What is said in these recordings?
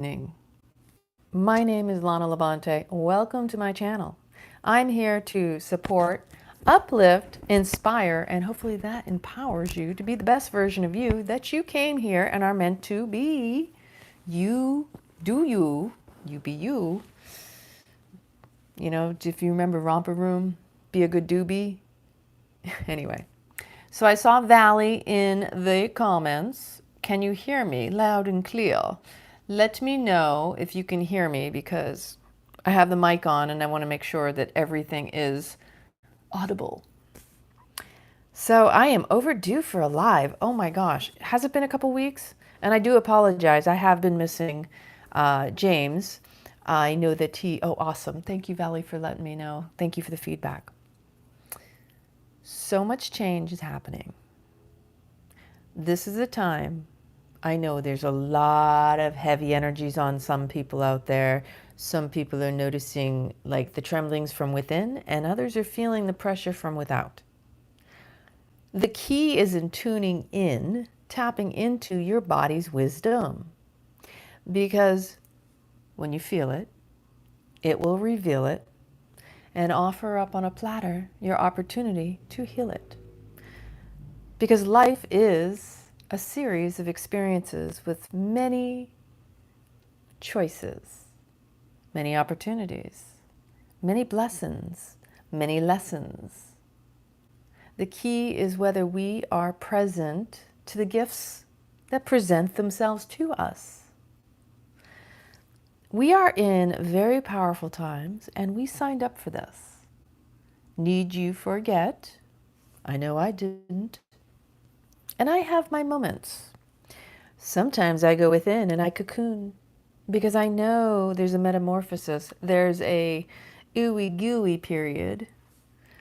evening. My name is Lana Labonte. Welcome to my channel. I'm here to support, uplift, inspire, and hopefully that empowers you to be the best version of you that you came here and are meant to be. You do you, you be you. You know, if you remember Romper Room, be a good doobie. Anyway, so I saw Valley in the comments. Can you hear me loud and clear? Let me know if you can hear me because I have the mic on and I want to make sure that everything is audible. So I am overdue for a live. Oh my gosh. Has it been a couple weeks? And I do apologize. I have been missing James. I know that oh, awesome. Thank you, Valley, for letting me know. Thank you for the feedback. So much change is happening. This is a time. I know there's a lot of heavy energies on some people out there. Some people are noticing like the tremblings from within, and others are feeling the pressure from without. The key is in tuning in, tapping into your body's wisdom. Because when you feel it, it will reveal it and offer up on a platter your opportunity to heal it. Because life is a series of experiences with many choices, many opportunities, many blessings, many lessons. The key is whether we are present to the gifts that present themselves to us. We are in very powerful times and we signed up for this. Need you forget? I know I didn't. And I have my moments. Sometimes I go within and I cocoon because I know there's a metamorphosis. There's a ooey gooey period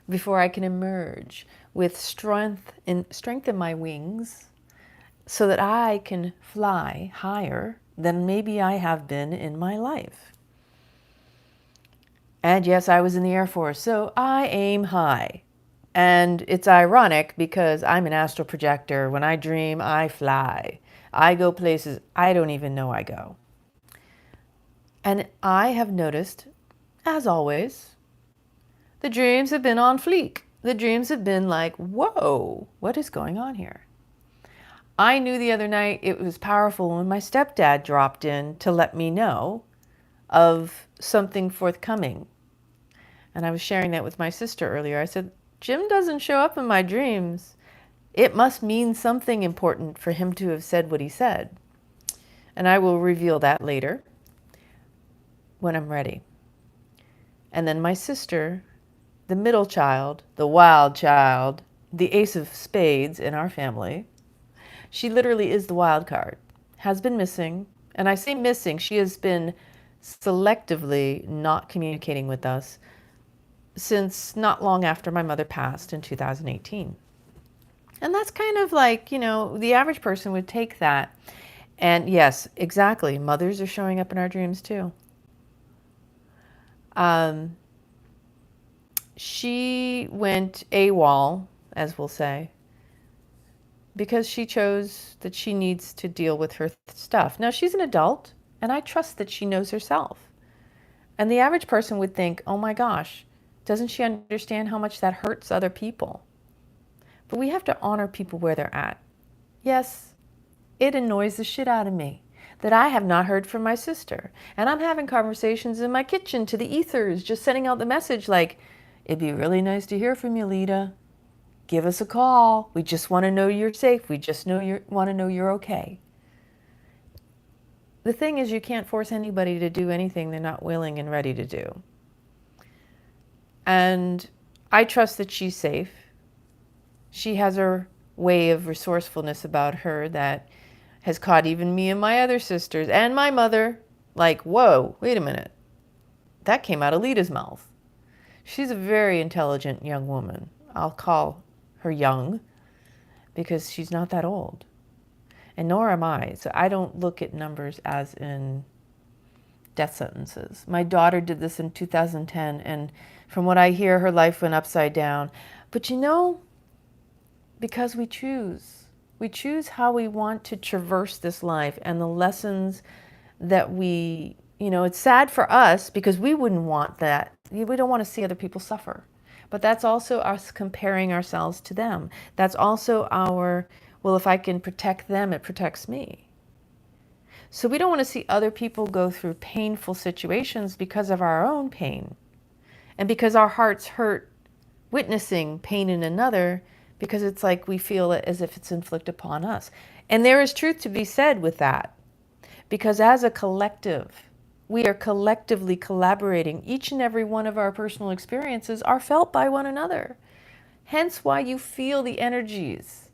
before I can emerge with strength in my wings so that I can fly higher than maybe I have been in my life. And yes, I was in the Air Force, so I aim high. And it's ironic because I'm an astral projector. When I dream, I fly. I go places I don't even know I go. And I have noticed, as always, the dreams have been on fleek. The dreams have been like, whoa, what is going on here? I knew the other night it was powerful when my stepdad dropped in to let me know of something forthcoming. And I was sharing that with my sister earlier. I said, Jim doesn't show up in my dreams. It must mean something important for him to have said what he said. And I will reveal that later when I'm ready. And then my sister, the middle child, the wild child, the ace of spades in our family, she literally is the wild card, has been missing. And I say missing, she has been selectively not communicating with us since not long after my mother passed in 2018. And that's kind of like, you know, the average person would take that. And yes, exactly. Mothers are showing up in our dreams too. She went AWOL, as we'll say, because she chose that she needs to deal with her stuff. Now, she's an adult, and I trust that she knows herself. And the average person would think, oh my gosh, doesn't she understand how much that hurts other people? But we have to honor people where they're at. Yes, it annoys the shit out of me that I have not heard from my sister. And I'm having conversations in my kitchen to the ethers, just sending out the message like, it'd be really nice to hear from you, Lita. Give us a call. We just want to know you're safe. We just want to know you're okay. The thing is, you can't force anybody to do anything they're not willing and ready to do. And I trust that she's safe. She has her way of resourcefulness about her that has caught even me and my other sisters and my mother like, whoa, wait a minute. That came out of Lita's mouth. She's a very intelligent young woman. I'll call her young because she's not that old. And nor am I. So I don't look at numbers as in death sentences. My daughter did this in 2010, and from what I hear, her life went upside down. But you know, because we choose how we want to traverse this life and the lessons that we, it's sad for us because we wouldn't want that. We don't want to see other people suffer. But that's also us comparing ourselves to them. That's also well, if I can protect them, it protects me. So we don't want to see other people go through painful situations because of our own pain. And because our hearts hurt witnessing pain in another, because it's like we feel it as if it's inflicted upon us. And there is truth to be said with that. Because as a collective, we are collectively collaborating. Each and every one of our personal experiences are felt by one another. Hence why you feel the energies.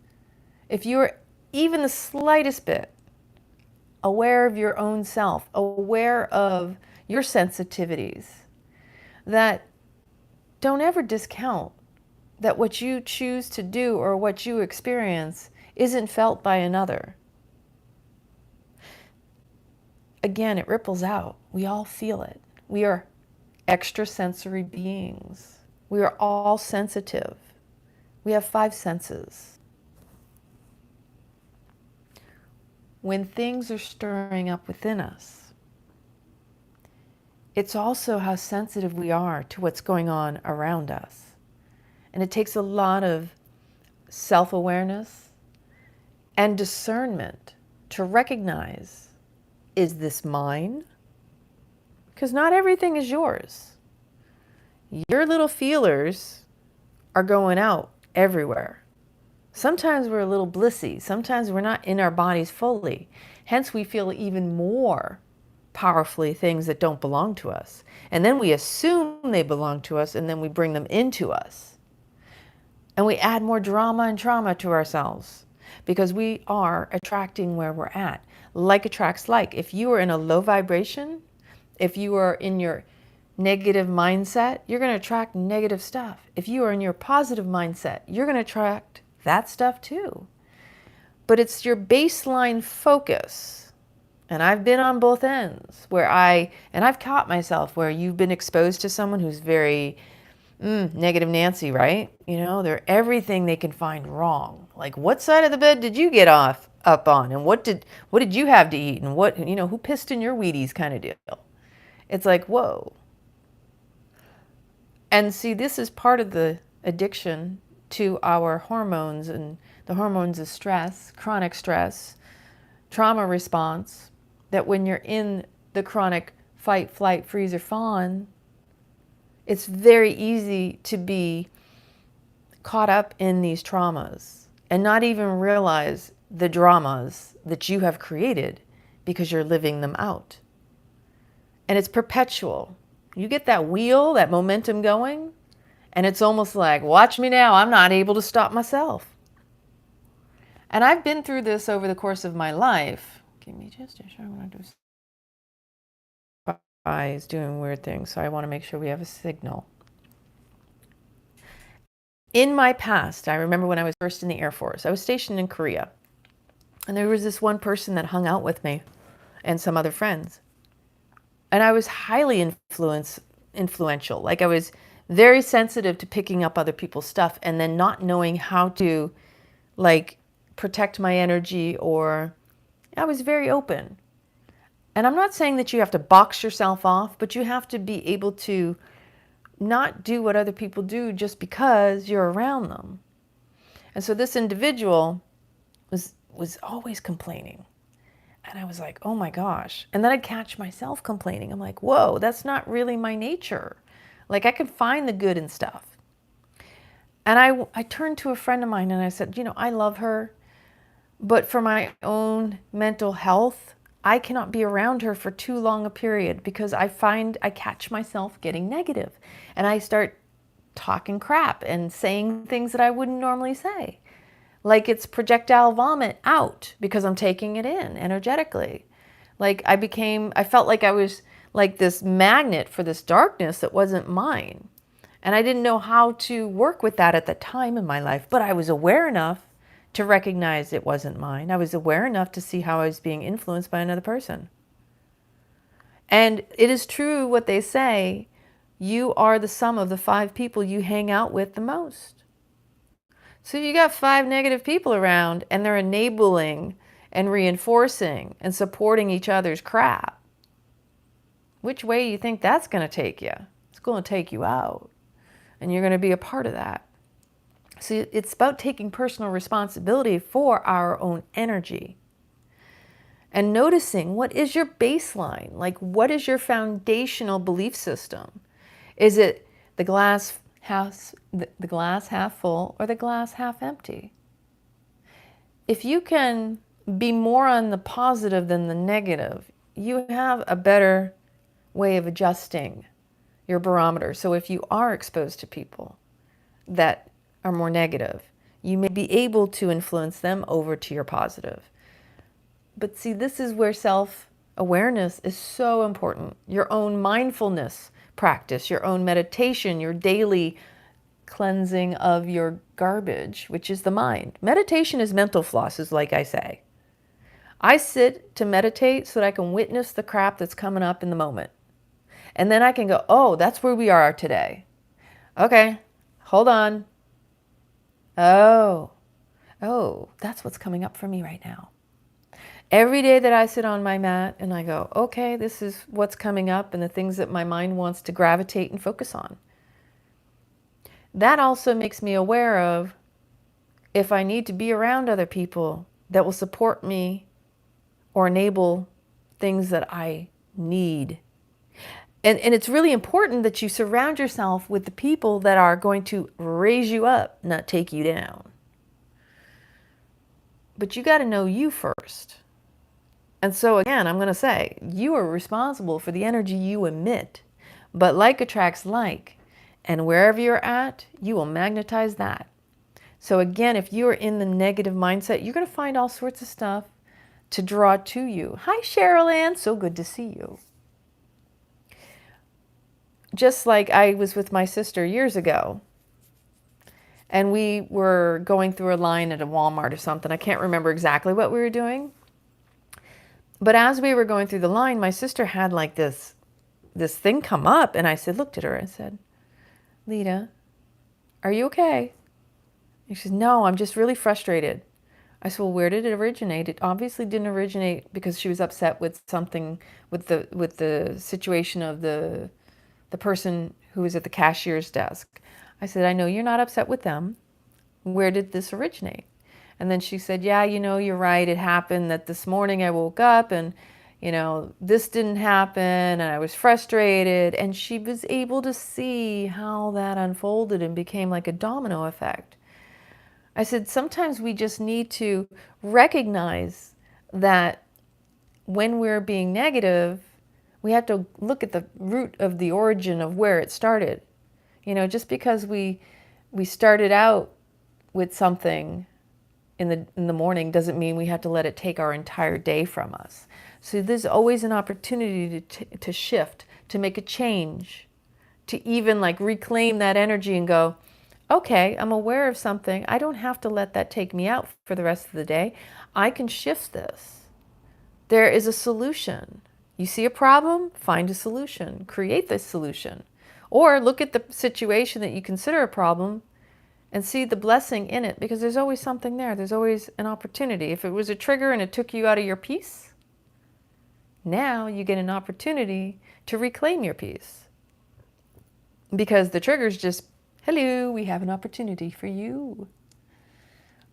If you're even the slightest bit aware of your own self, aware of your sensitivities, that don't ever discount that what you choose to do or what you experience isn't felt by another. Again, it ripples out. We all feel it. We are extrasensory beings. We are all sensitive. We have 5 senses. When things are stirring up within us, it's also how sensitive we are to what's going on around us. And it takes a lot of self-awareness and discernment to recognize, is this mine? Because not everything is yours. Your little feelers are going out everywhere. Sometimes we're a little blissy. Sometimes we're not in our bodies fully. Hence, we feel even more powerfully things that don't belong to us. And then we assume they belong to us, and then we bring them into us. And we add more drama and trauma to ourselves because we are attracting where we're at. Like attracts like. If you are in a low vibration, if you are in your negative mindset, you're going to attract negative stuff. If you are in your positive mindset, you're going to attract that stuff too. But it's your baseline focus. And I've been on both ends where I've caught myself where you've been exposed to someone who's very negative Nancy, right? They're everything they can find wrong. Like, what side of the bed did you get up on? And what did you have to eat? And what, who pissed in your Wheaties kind of deal. It's like, whoa. And see, this is part of the addiction to our hormones, and the hormones of stress, chronic stress, trauma response, that when you're in the chronic fight, flight, freeze, or fawn, it's very easy to be caught up in these traumas and not even realize the dramas that you have created because you're living them out. And it's perpetual. You get that wheel, that momentum going, and it's almost like, watch me now, I'm not able to stop myself. And I've been through this over the course of my life. Give me just a second, I want to do is doing weird things, so I want to make sure we have a signal. In my past, I remember when I was first in the Air Force, I was stationed in Korea. And there was this one person that hung out with me and some other friends. And I was highly influential. Like, I was very sensitive to picking up other people's stuff and then not knowing how to, like, protect my energy, or I was very open. And I'm not saying that you have to box yourself off, but you have to be able to not do what other people do just because you're around them. And so this individual was always complaining. And I was like, oh my gosh. And then I'd catch myself complaining. I'm like, whoa, that's not really my nature. Like, I could find the good in stuff. And I turned to a friend of mine and I said, I love her, but for my own mental health, I cannot be around her for too long a period because I find I catch myself getting negative and I start talking crap and saying things that I wouldn't normally say. Like, it's projectile vomit out because I'm taking it in energetically. Like, I felt like I was like this magnet for this darkness that wasn't mine. And I didn't know how to work with that at the time in my life, but I was aware enough to recognize it wasn't mine. I was aware enough to see how I was being influenced by another person. And it is true what they say, you are the sum of the 5 people you hang out with the most. So you got 5 negative people around and they're enabling and reinforcing and supporting each other's crap. Which way do you think that's going to take you? It's going to take you out. And you're going to be a part of that. So it's about taking personal responsibility for our own energy. And noticing, what is your baseline? Like, what is your foundational belief system? Is it the glass half full or the glass half empty? If you can be more on the positive than the negative, you have a better way of adjusting your barometer. So if you are exposed to people that are more negative, you may be able to influence them over to your positive. But see, this is where self-awareness is so important. Your own mindfulness practice, your own meditation, your daily cleansing of your garbage, which is the mind. Meditation is mental flosses, like I say. I sit to meditate so that I can witness the crap that's coming up in the moment. And then I can go, oh, that's where we are today. Okay, hold on. Oh, that's what's coming up for me right now. Every day that I sit on my mat and I go, okay, this is what's coming up and the things that my mind wants to gravitate and focus on. That also makes me aware of if I need to be around other people that will support me or enable things that I need. And it's really important that you surround yourself with the people that are going to raise you up, not take you down. But you got to know you first. And so again, I'm going to say, you are responsible for the energy you emit. But like attracts like. And wherever you're at, you will magnetize that. So again, if you're in the negative mindset, you're going to find all sorts of stuff to draw to you. Hi, Cheryl Ann. So good to see you. Just like I was with my sister years ago, and we were going through a line at a Walmart or something. I can't remember exactly what we were doing. But as we were going through the line, my sister had like this thing come up, and I looked at her and said, Lita, are you okay? And she said, no, I'm just really frustrated. I said, well, where did it originate? It obviously didn't originate because she was upset with something, with the situation of the person who was at the cashier's desk. I said, I know you're not upset with them. Where did this originate? And then she said, yeah, you're right. It happened that this morning I woke up and, this didn't happen and I was frustrated. And she was able to see how that unfolded and became like a domino effect. I said, sometimes we just need to recognize that when we're being negative, we have to look at the root of the origin of where it started. Just because we started out with something in the morning doesn't mean we have to let it take our entire day from us. So there's always an opportunity to shift, to make a change, to even like reclaim that energy and go, okay, I'm aware of something. I don't have to let that take me out for the rest of the day. I can shift this. There is a solution. You see a problem, find a solution, create the solution. Or look at the situation that you consider a problem and see the blessing in it, because there's always something there. There's always an opportunity. If it was a trigger and it took you out of your peace, now you get an opportunity to reclaim your peace. Because the trigger's just, hello, we have an opportunity for you.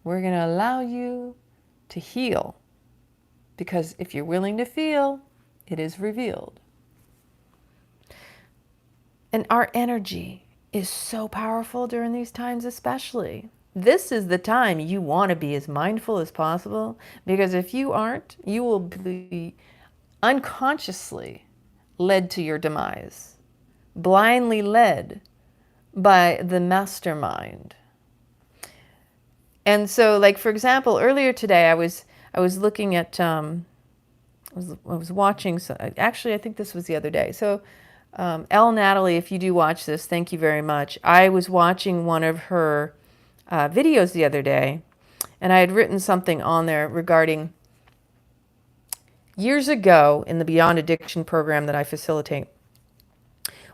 We're going to allow you to heal. Because if you're willing to feel, it is revealed. And our energy is so powerful during these times especially. This is the time you want to be as mindful as possible, because if you aren't, you will be unconsciously led to your demise, blindly led by the mastermind. And so, like, for example, earlier today I was looking at I was watching, so actually I think this was the other day. So Natalie, if you do watch this, thank you very much. I was watching one of her videos the other day, and I had written something on there regarding years ago in the Beyond Addiction program that I facilitate.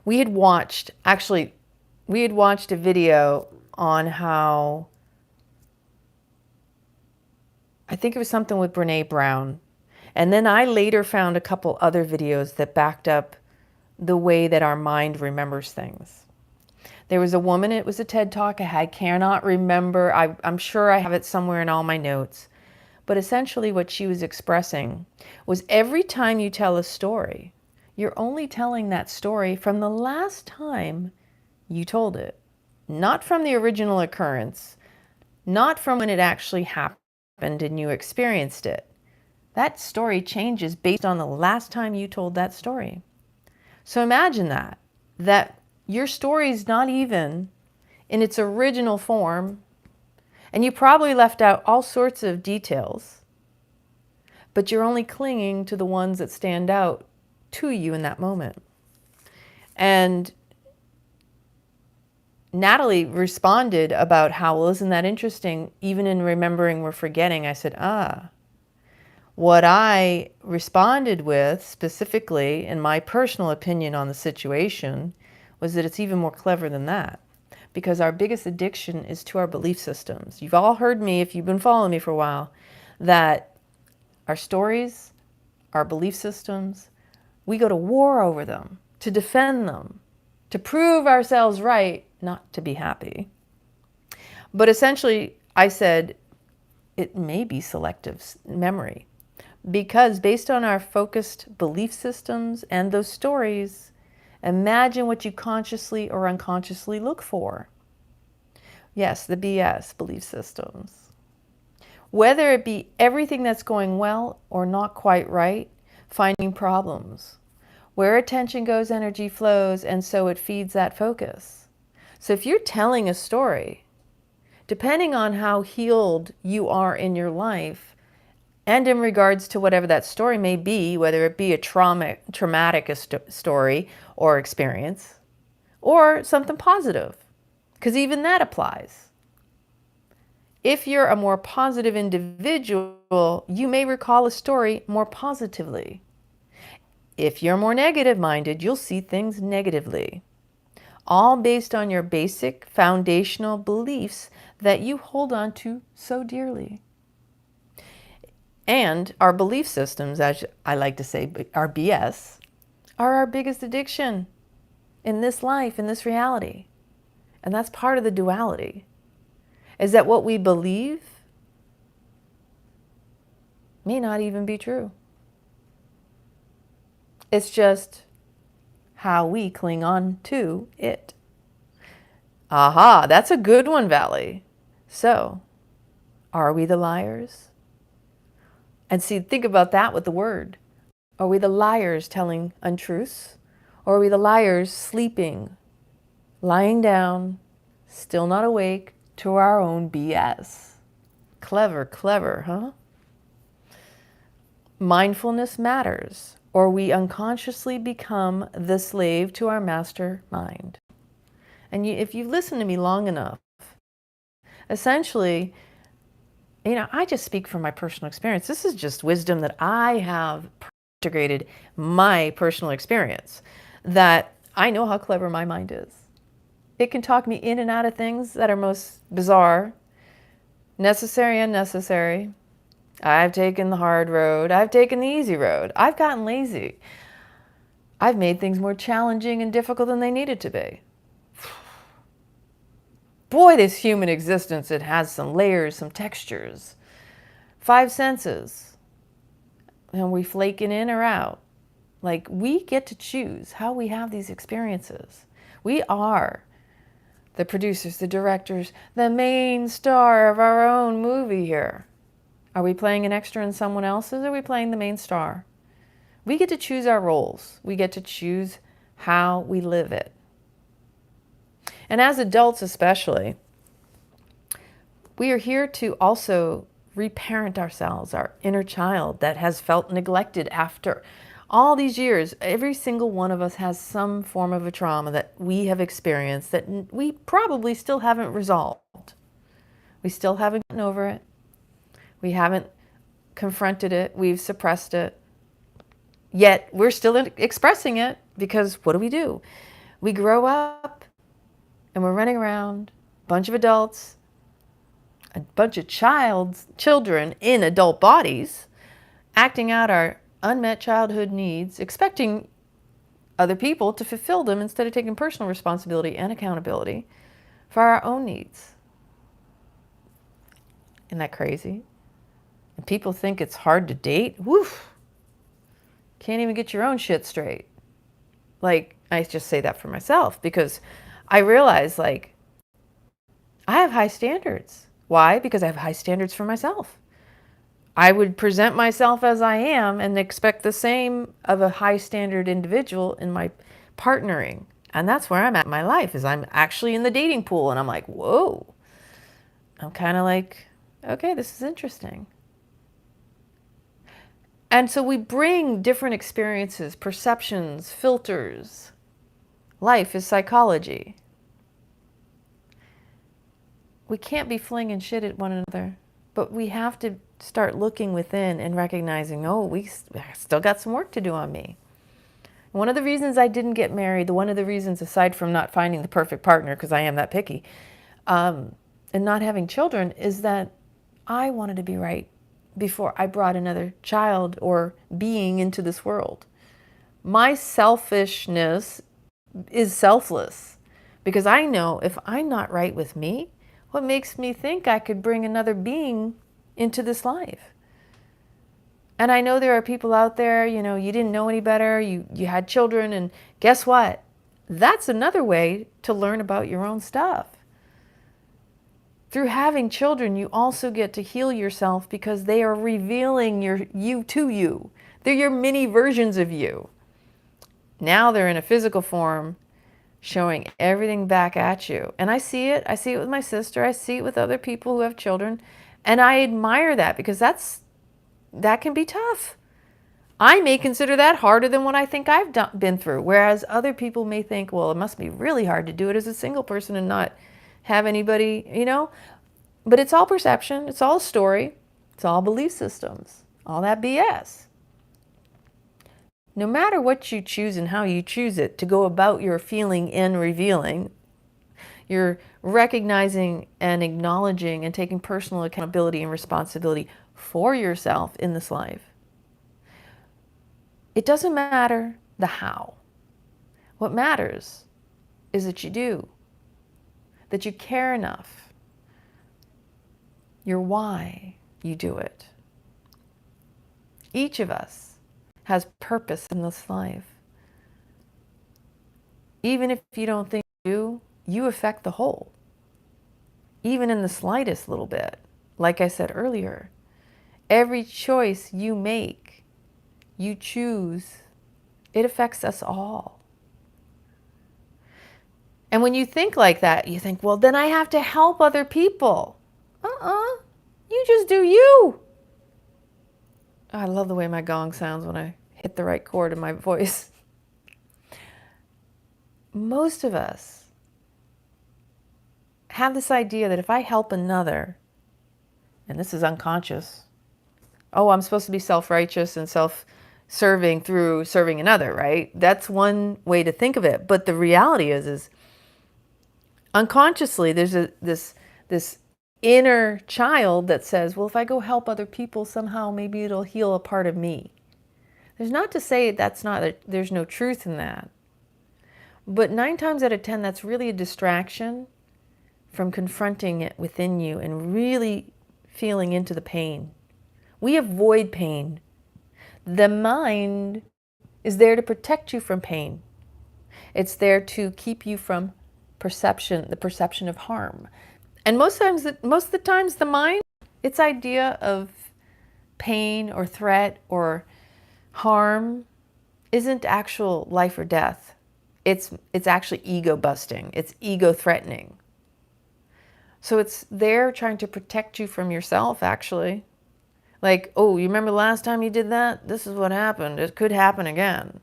We had watched a video on how, I think it was something with Brene Brown. And then I later found a couple other videos that backed up the way that our mind remembers things. There was a woman, it was a TED Talk, I cannot remember, I'm sure I have it somewhere in all my notes, but essentially what she was expressing was every time you tell a story, you're only telling that story from the last time you told it, not from the original occurrence, not from when it actually happened and you experienced it. That story changes based on the last time you told that story. So imagine that your story is not even in its original form, and you probably left out all sorts of details, but you're only clinging to the ones that stand out to you in that moment. And Natalie responded about how, well, isn't that interesting? Even in remembering, we're forgetting. I said, what I responded with specifically, in my personal opinion on the situation, was that it's even more clever than that. Because our biggest addiction is to our belief systems. You've all heard me, if you've been following me for a while, that our stories, our belief systems, we go to war over them, to defend them, to prove ourselves right, not to be happy. But essentially, I said, it may be selective memory. Because based on our focused belief systems and those stories, imagine what you consciously or unconsciously look for. Yes, the BS, belief systems. Whether it be everything that's going well or not quite right, finding problems. Where attention goes, energy flows, and so it feeds that focus. So if you're telling a story, depending on how healed you are in your life, and in regards to whatever that story may be, whether it be a traumatic story or experience, or something positive, because even that applies. If you're a more positive individual, you may recall a story more positively. If you're more negative-minded, you'll see things negatively. All based on your basic foundational beliefs that you hold on to so dearly. And our belief systems, as I like to say, our BS, are our biggest addiction in this life, in this reality. And that's part of the duality, is that what we believe may not even be true. It's just how we cling on to it. Aha, that's a good one, Valley. So, are we the liars? And see, think about that with the word. Are we the liars telling untruths? Or are we the liars sleeping, lying down, still not awake to our own BS? Clever, clever, huh? Mindfulness matters, or we unconsciously become the slave to our master mind. And if you listen to me long enough, essentially, I just speak from my personal experience. This is just wisdom that I have integrated my personal experience, that I know how clever my mind is. It can talk me in and out of things that are most bizarre, necessary, unnecessary. I've taken the hard road. I've taken the easy road. I've gotten lazy. I've made things more challenging and difficult than they needed to be. Boy, this human existence, it has some layers, some textures. 5 senses. And we flaking in or out. Like, we get to choose how we have these experiences. We are the producers, the directors, the main star of our own movie here. Are we playing an extra in someone else's, or are we playing the main star? We get to choose our roles. We get to choose how we live it. And as adults especially, we are here to also reparent ourselves, our inner child that has felt neglected after all these years. Every single one of us has some form of a trauma that we have experienced that we probably still haven't resolved. We still haven't gotten over it. We haven't confronted it. We've suppressed it. Yet we're still expressing it, because what do? We grow up and we're running around, a bunch of adults, a bunch of children in adult bodies, acting out our unmet childhood needs, expecting other people to fulfill them instead of taking personal responsibility and accountability for our own needs. Isn't that crazy? And people think it's hard to date. Woof. Can't even get your own shit straight. Like, I just say that for myself because I realize, like, I have high standards. Why? Because I have high standards for myself. I would present myself as I am and expect the same of a high standard individual in my partnering. And that's where I'm at in my life, is I'm actually in the dating pool and I'm like, whoa. I'm kind of like, okay, this is interesting. And so we bring different experiences, perceptions, filters. Life is psychology. We can't be flinging shit at one another, but we have to start looking within and recognizing, oh, we still got some work to do on me. One of the reasons I didn't get married, one of the reasons, aside from not finding the perfect partner, because I am that picky, and not having children, is that I wanted to be right before I brought another child or being into this world. My selfishness is selfless because I know if I'm not right with me, what makes me think I could bring another being into this life? And I know there are people out there, you know, you didn't know any better, you had children, and guess what? That's another way to learn about your own stuff. Through having children, you also get to heal yourself because they are revealing you to you. They're your mini versions of you. Now they're in a physical form, showing everything back at you. And I see it. I see it with my sister. I see it with other people who have children. And I admire that because that can be tough. I may consider that harder than what I think I've been through. Whereas other people may think, well, it must be really hard to do it as a single person and not have anybody, you know. But it's all perception. It's all a story. It's all belief systems. All that BS. No matter what you choose and how you choose it to go about your feeling and revealing, you're recognizing and acknowledging and taking personal accountability and responsibility for yourself in this life. It doesn't matter the how. What matters is that you do, that you care enough, your why you do it. Each of us has purpose in this life. Even if you don't think you do, you affect the whole. Even in the slightest little bit. Like I said earlier, every choice you make, you choose, it affects us all. And when you think like that, you think, well, then I have to help other people. You just do you. I love the way my gong sounds when I hit the right chord in my voice. Most of us have this idea that if I help another, and this is unconscious, oh, I'm supposed to be self-righteous and self-serving through serving another, right? That's one way to think of it. But the reality is unconsciously, there's this inner child that says, well, if I go help other people, somehow maybe it'll heal a part of me. There's not to say there's no truth in that. But 9 times out of 10, that's really a distraction from confronting it within you and really feeling into the pain. We avoid pain. The mind is there to protect you from pain. It's there to keep you from the perception of harm. And most of the times the mind, its idea of pain or threat or harm isn't actual life or death. It's actually ego busting. It's ego threatening. So it's there trying to protect you from yourself, actually. Like, oh, you remember the last time you did that? This is what happened. It could happen again.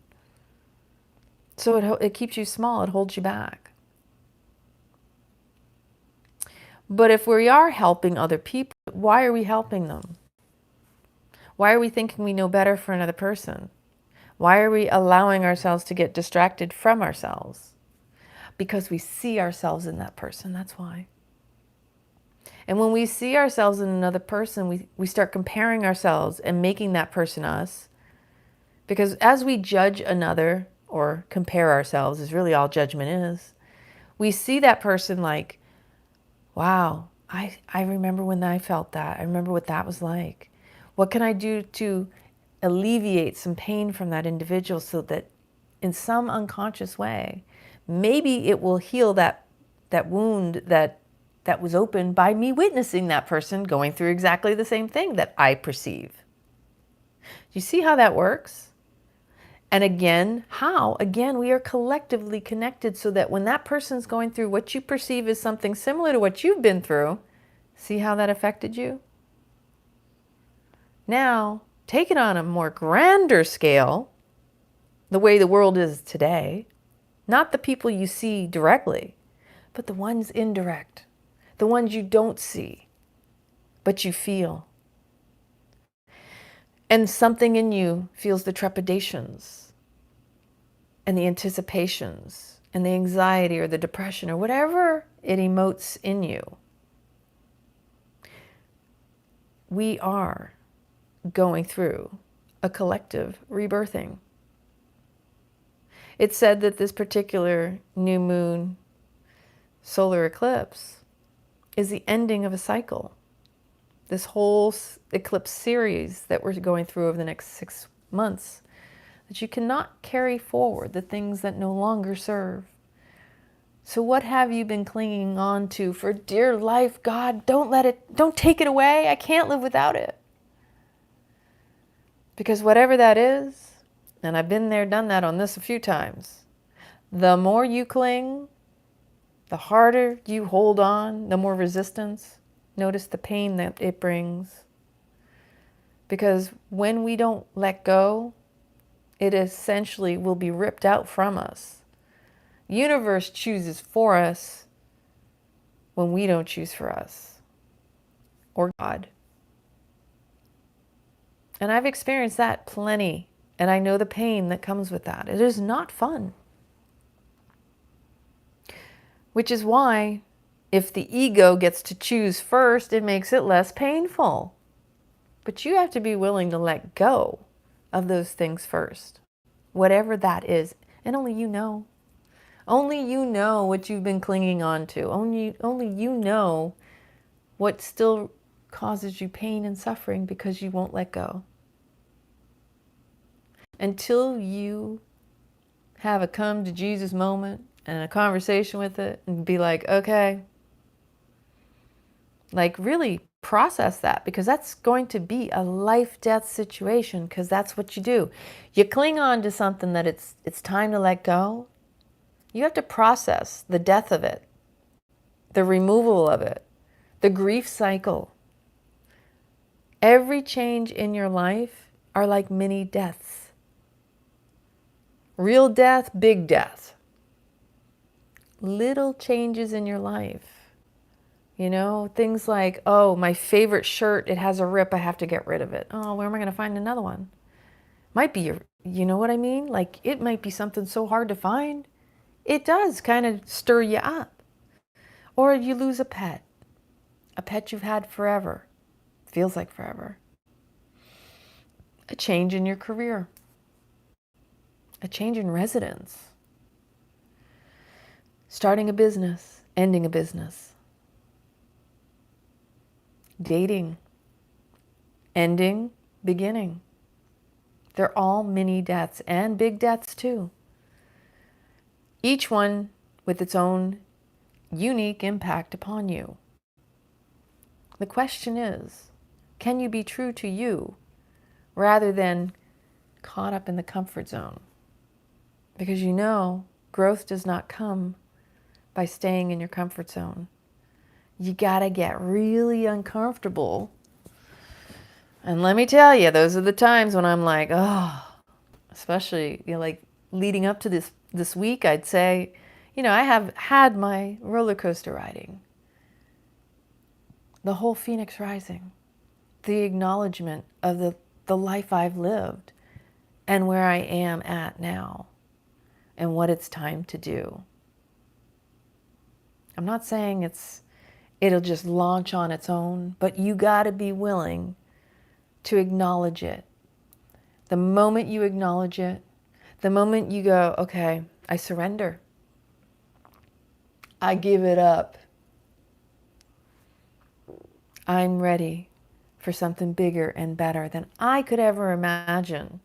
So it keeps you small. It holds you back. But if we are helping other people, why are we helping them? Why are we thinking we know better for another person? Why are we allowing ourselves to get distracted from ourselves? Because we see ourselves in that person, that's why. And when we see ourselves in another person, we start comparing ourselves and making that person us. Because as we judge another, or compare ourselves is really all judgment is. We see that person like, wow, I remember when I felt that. I remember what that was like. What can I do to alleviate some pain from that individual so that in some unconscious way, maybe it will heal that wound that was open by me witnessing that person going through exactly the same thing that I perceive. Do you see how that works? And again, how? Again, we are collectively connected so that when that person's going through what you perceive as something similar to what you've been through, see how that affected you? Now, take it on a more grander scale, the way the world is today, not the people you see directly, but the ones indirect, the ones you don't see, but you feel. And something in you feels the trepidations and the anticipations and the anxiety or the depression or whatever it emotes in you. We are going through a collective rebirthing. It's said that this particular new moon solar eclipse is the ending of a cycle. This whole eclipse series that we're going through over the next 6 months, that you cannot carry forward the things that no longer serve. So what have you been clinging on to for dear life? God, don't take it away. I can't live without it. Because whatever that is, and I've been there, done that on this a few times, the more you cling, the harder you hold on, the more resistance. Notice the pain that it brings. Because when we don't let go, it essentially will be ripped out from us. The universe chooses for us when we don't choose for us. Or God. And I've experienced that plenty. And I know the pain that comes with that. It is not fun. Which is why, if the ego gets to choose first, it makes it less painful. But you have to be willing to let go of those things first. Whatever that is. And only you know. Only you know what you've been clinging on to. Only you know what still causes you pain and suffering because you won't let go. Until you have a come to Jesus moment and a conversation with it and be like, okay, like really process that, because that's going to be a life-death situation, because that's what you do. You cling on to something that it's time to let go. You have to process the death of it, the removal of it, the grief cycle. Every change in your life are like mini deaths. Real death, big death. Little changes in your life. You know, things like, oh, my favorite shirt, it has a rip, I have to get rid of it. Oh, where am I going to find another one? Might be you know what I mean? Like, it might be something so hard to find. It does kind of stir you up. Or you lose a pet you've had forever. Feels like forever. A change in your career. A change in residence. Starting a business, ending a business. Dating. Ending, beginning. They're all mini deaths and big deaths too. Each one with its own unique impact upon you. The question is, can you be true to you rather than caught up in the comfort zone? Because you know, growth does not come by staying in your comfort zone. You gotta get really uncomfortable. And let me tell you, those are the times when I'm like, oh, especially, you know, like leading up to this week, I'd say, you know, I have had my roller coaster riding. The whole Phoenix rising. The acknowledgement of the life I've lived and where I am at now and what it's time to do. I'm not saying it'll just launch on its own, but you gotta be willing to acknowledge it. The moment you acknowledge it, The moment you go, okay, I surrender. I give it up. I'm ready for something bigger and better than I could ever imagine.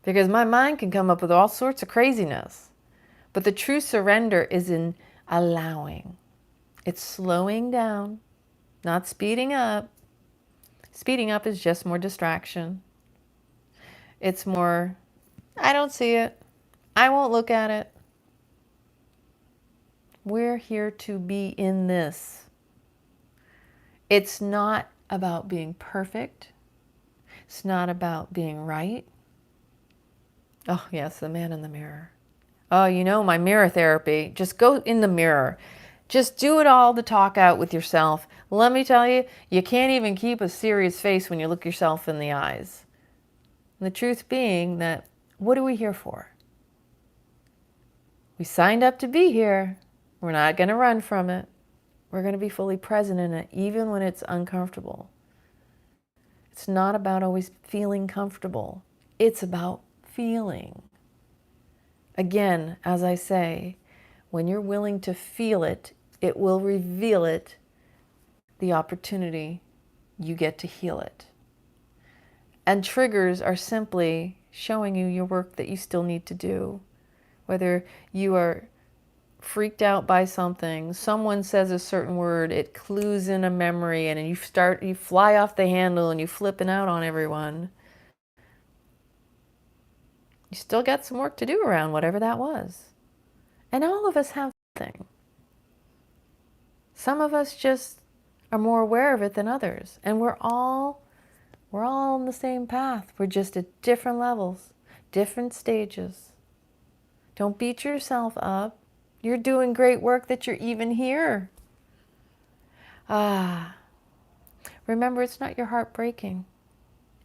Because my mind can come up with all sorts of craziness. But the true surrender is in allowing. It's slowing down, not speeding up. Speeding up is just more distraction. It's more, I don't see it. I won't look at it. We're here to be in this. It's not about being perfect. It's not about being right. Oh, yes, the man in the mirror. Oh, you know, my mirror therapy. Just go in the mirror. Just do it all the talk out with yourself. Let me tell you, you can't even keep a serious face when you look yourself in the eyes. And the truth being that, what are we here for? We signed up to be here. We're not going to run from it. We're going to be fully present in it, even when it's uncomfortable. It's not about always feeling comfortable. It's about feeling. Again, as I say, when you're willing to feel it, it will reveal it, the opportunity you get to heal it. And triggers are simply showing you your work that you still need to do. Whether you are freaked out by something, someone says a certain word, it clues in a memory, and you fly off the handle and you flipping out on everyone. You still got some work to do around whatever that was. And all of us have something. Some of us just are more aware of it than others. And we're all on the same path. We're just at different levels, different stages. Don't beat yourself up. You're doing great work that you're even here. Remember, it's not your heart breaking.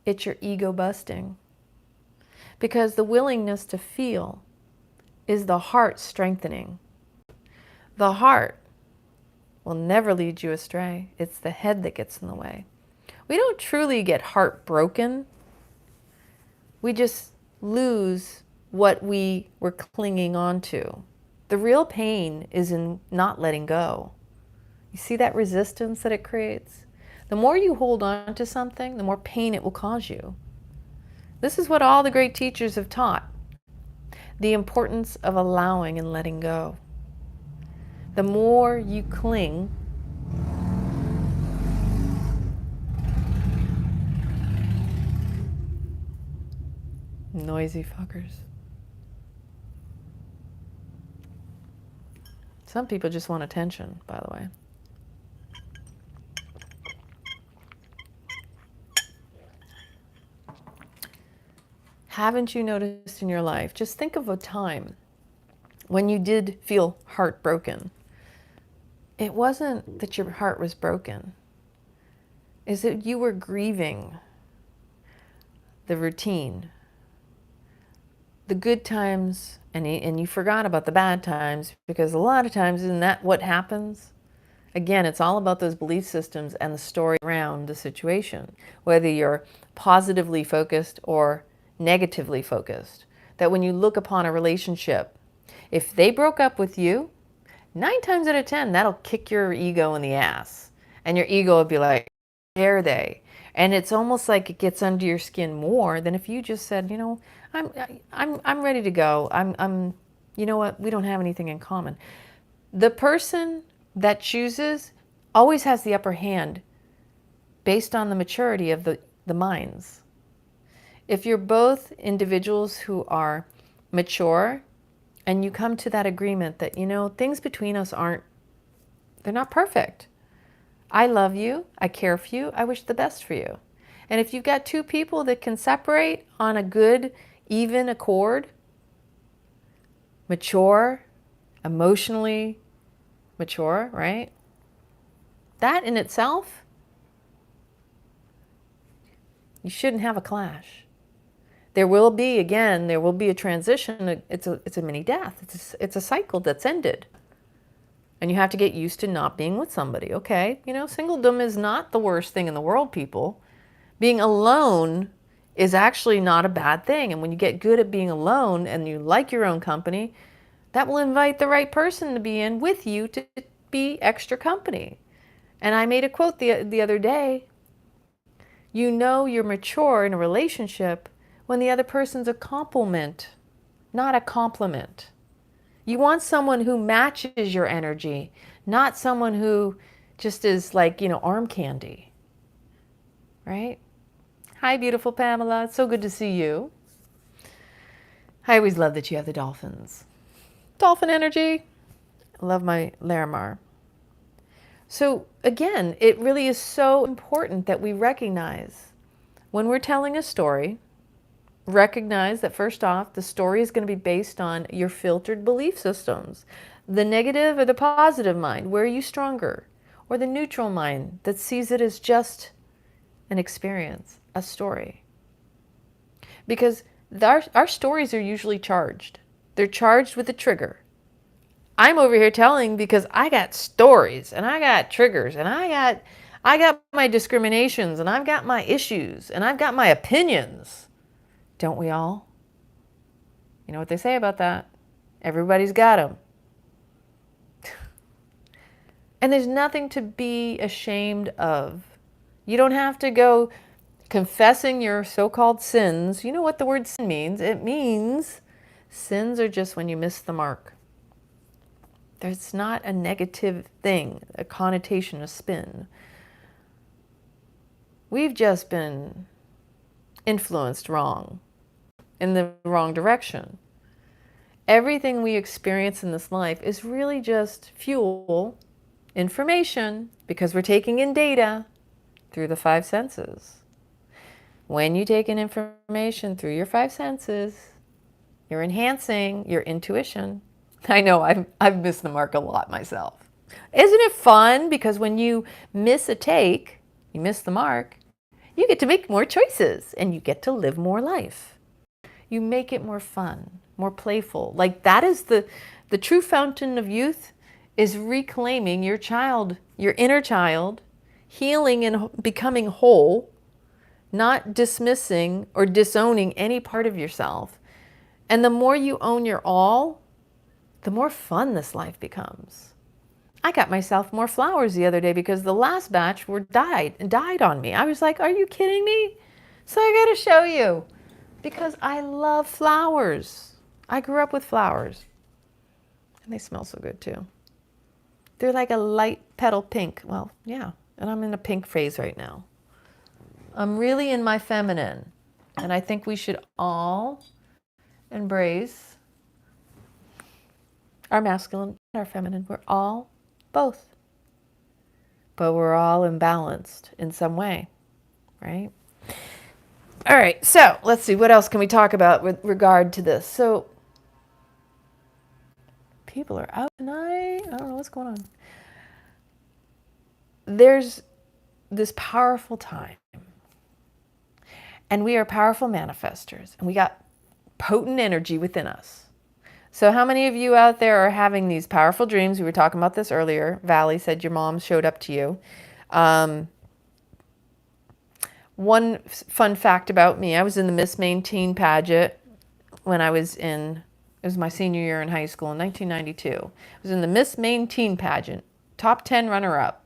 It's your ego busting. Because the willingness to feel is the heart strengthening. The heart will never lead you astray. It's the head that gets in the way. We don't truly get heartbroken. We just lose what we were clinging on to. The real pain is in not letting go. You see that resistance that it creates? The more you hold on to something, the more pain it will cause you. This is what all the great teachers have taught. The importance of allowing and letting go. The more you cling, noisy fuckers. Some people just want attention, by the way. Haven't you noticed in your life, just think of a time when you did feel heartbroken. It wasn't that your heart was broken. It's that you were grieving the routine, the good times, and you forgot about the bad times, because a lot of times isn't that what happens? Again, it's all about those belief systems and the story around the situation, whether you're positively focused or negatively focused. That when you look upon a relationship, if they broke up with you, 9 times out of 10, that'll kick your ego in the ass. And your ego will be like, dare they? And it's almost like it gets under your skin more than if you just said, you know, I'm ready to go. You know what? We don't have anything in common. The person that chooses always has the upper hand based on the maturity of the minds. If you're both individuals who are mature and you come to that agreement that, you know, things between us they're not perfect. I love you. I care for you. I wish the best for you. And if you've got 2 people that can separate on a good, even accord, mature, emotionally mature, right? That in itself, you shouldn't have a clash. There will be a transition. It's a mini death. It's a cycle that's ended. And you have to get used to not being with somebody. Okay, you know, singledom is not the worst thing in the world, people. Being alone is actually not a bad thing. And when you get good at being alone and you like your own company, that will invite the right person to be in with you to be extra company. And I made a quote the other day. You know you're mature in a relationship when the other person's a compliment, not a compliment. You want someone who matches your energy, not someone who just is like, arm candy, right? Hi, beautiful Pamela. It's so good to see you. I always love that you have the dolphins. Dolphin energy. I love my 𝐿arimar. So again, it really is so important that we recognize when we're telling a story, recognize that first off, the story is going to be based on your filtered belief systems. The negative or the positive mind, where are you stronger? Or the neutral mind that sees it as just an experience, a story. Because our stories are usually charged. They're charged with a trigger. I'm over here telling because I got stories and I got triggers and I got my discriminations and I've got my issues and I've got my opinions. Don't we all? You know what they say about that? Everybody's got them. And there's nothing to be ashamed of. You don't have to go confessing your so-called sins. You know what the word sin means? It means sins are just when you miss the mark. There's not a negative thing, a connotation, a spin. We've just been influenced wrong, in the wrong direction. Everything we experience in this life is really just fuel, information, because we're taking in data through the five senses. When you take in information through your five senses, you're enhancing your intuition. I know I've missed the mark a lot myself. Isn't it fun? Because when you miss a take, you miss the mark, you get to make more choices and you get to live more life. You make it more fun, more playful. Like that is the true fountain of youth, is reclaiming your child, your inner child, healing and becoming whole, not dismissing or disowning any part of yourself. And the more you own your all, the more fun this life becomes. I got myself more flowers the other day because the last batch died on me. I was like, are you kidding me? So I got to show you because I love flowers. I grew up with flowers and they smell so good too. They're like a light petal pink. Well, yeah, and I'm in a pink phase right now. I'm really in my feminine, and I think we should all embrace our masculine, our feminine. We're all both, but we're all imbalanced in some way, right? All right, so let's see, what else can we talk about with regard to this? So people are out tonight. I don't know what's going on. There's this powerful time, and we are powerful manifestors, and we got potent energy within us. So how many of you out there are having these powerful dreams? We were talking about this earlier. Valley said your mom showed up to you. One fun fact about me, I was in the Miss Maine teen pageant when it was my senior year in high school in 1992. I was in the Miss Maine teen pageant, top 10 runner-up.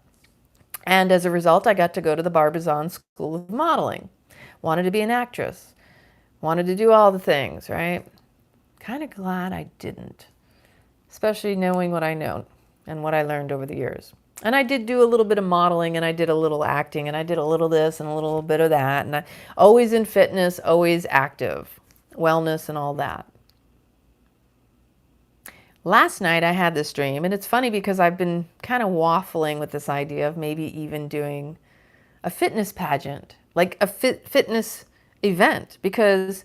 And as a result, I got to go to the Barbizon School of Modeling. Wanted to be an actress. Wanted to do all the things, right? Kind of glad I didn't, especially knowing what I know and what I learned over the years. And I did do a little bit of modeling, and I did a little acting, and I did a little this and a little bit of that. And I always in fitness, always active, wellness and all that. Last night I had this dream, and it's funny because I've been kind of waffling with this idea of maybe even doing a fitness pageant, like a fitness event, because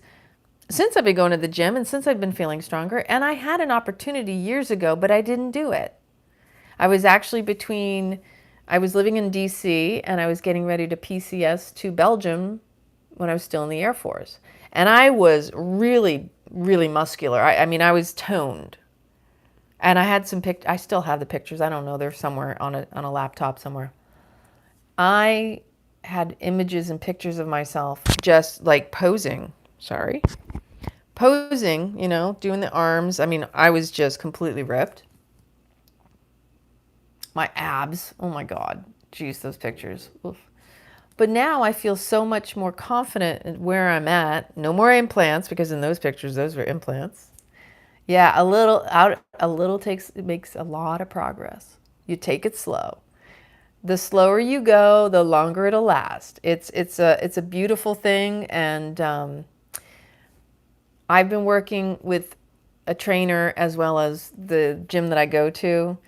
since I've been going to the gym and since I've been feeling stronger, and I had an opportunity years ago, but I didn't do it. I was actually I was living in DC and I was getting ready to PCS to Belgium when I was still in the Air Force. And I was really, really muscular. I mean, I was toned. And I had some pictures. I still have the pictures. I don't know. They're somewhere on a laptop somewhere. I had images and pictures of myself just like posing. Sorry. Posing, you know, doing the arms. I mean, I was just completely ripped. My abs. Oh my God. Jeez, those pictures. Oof. But now I feel so much more confident in where I'm at. No more implants, because in those pictures, those were implants. Yeah, a little makes a lot of progress. You take it slow. The slower you go, the longer it'll last. It's a beautiful thing, and I've been working with a trainer as well as the gym that I go to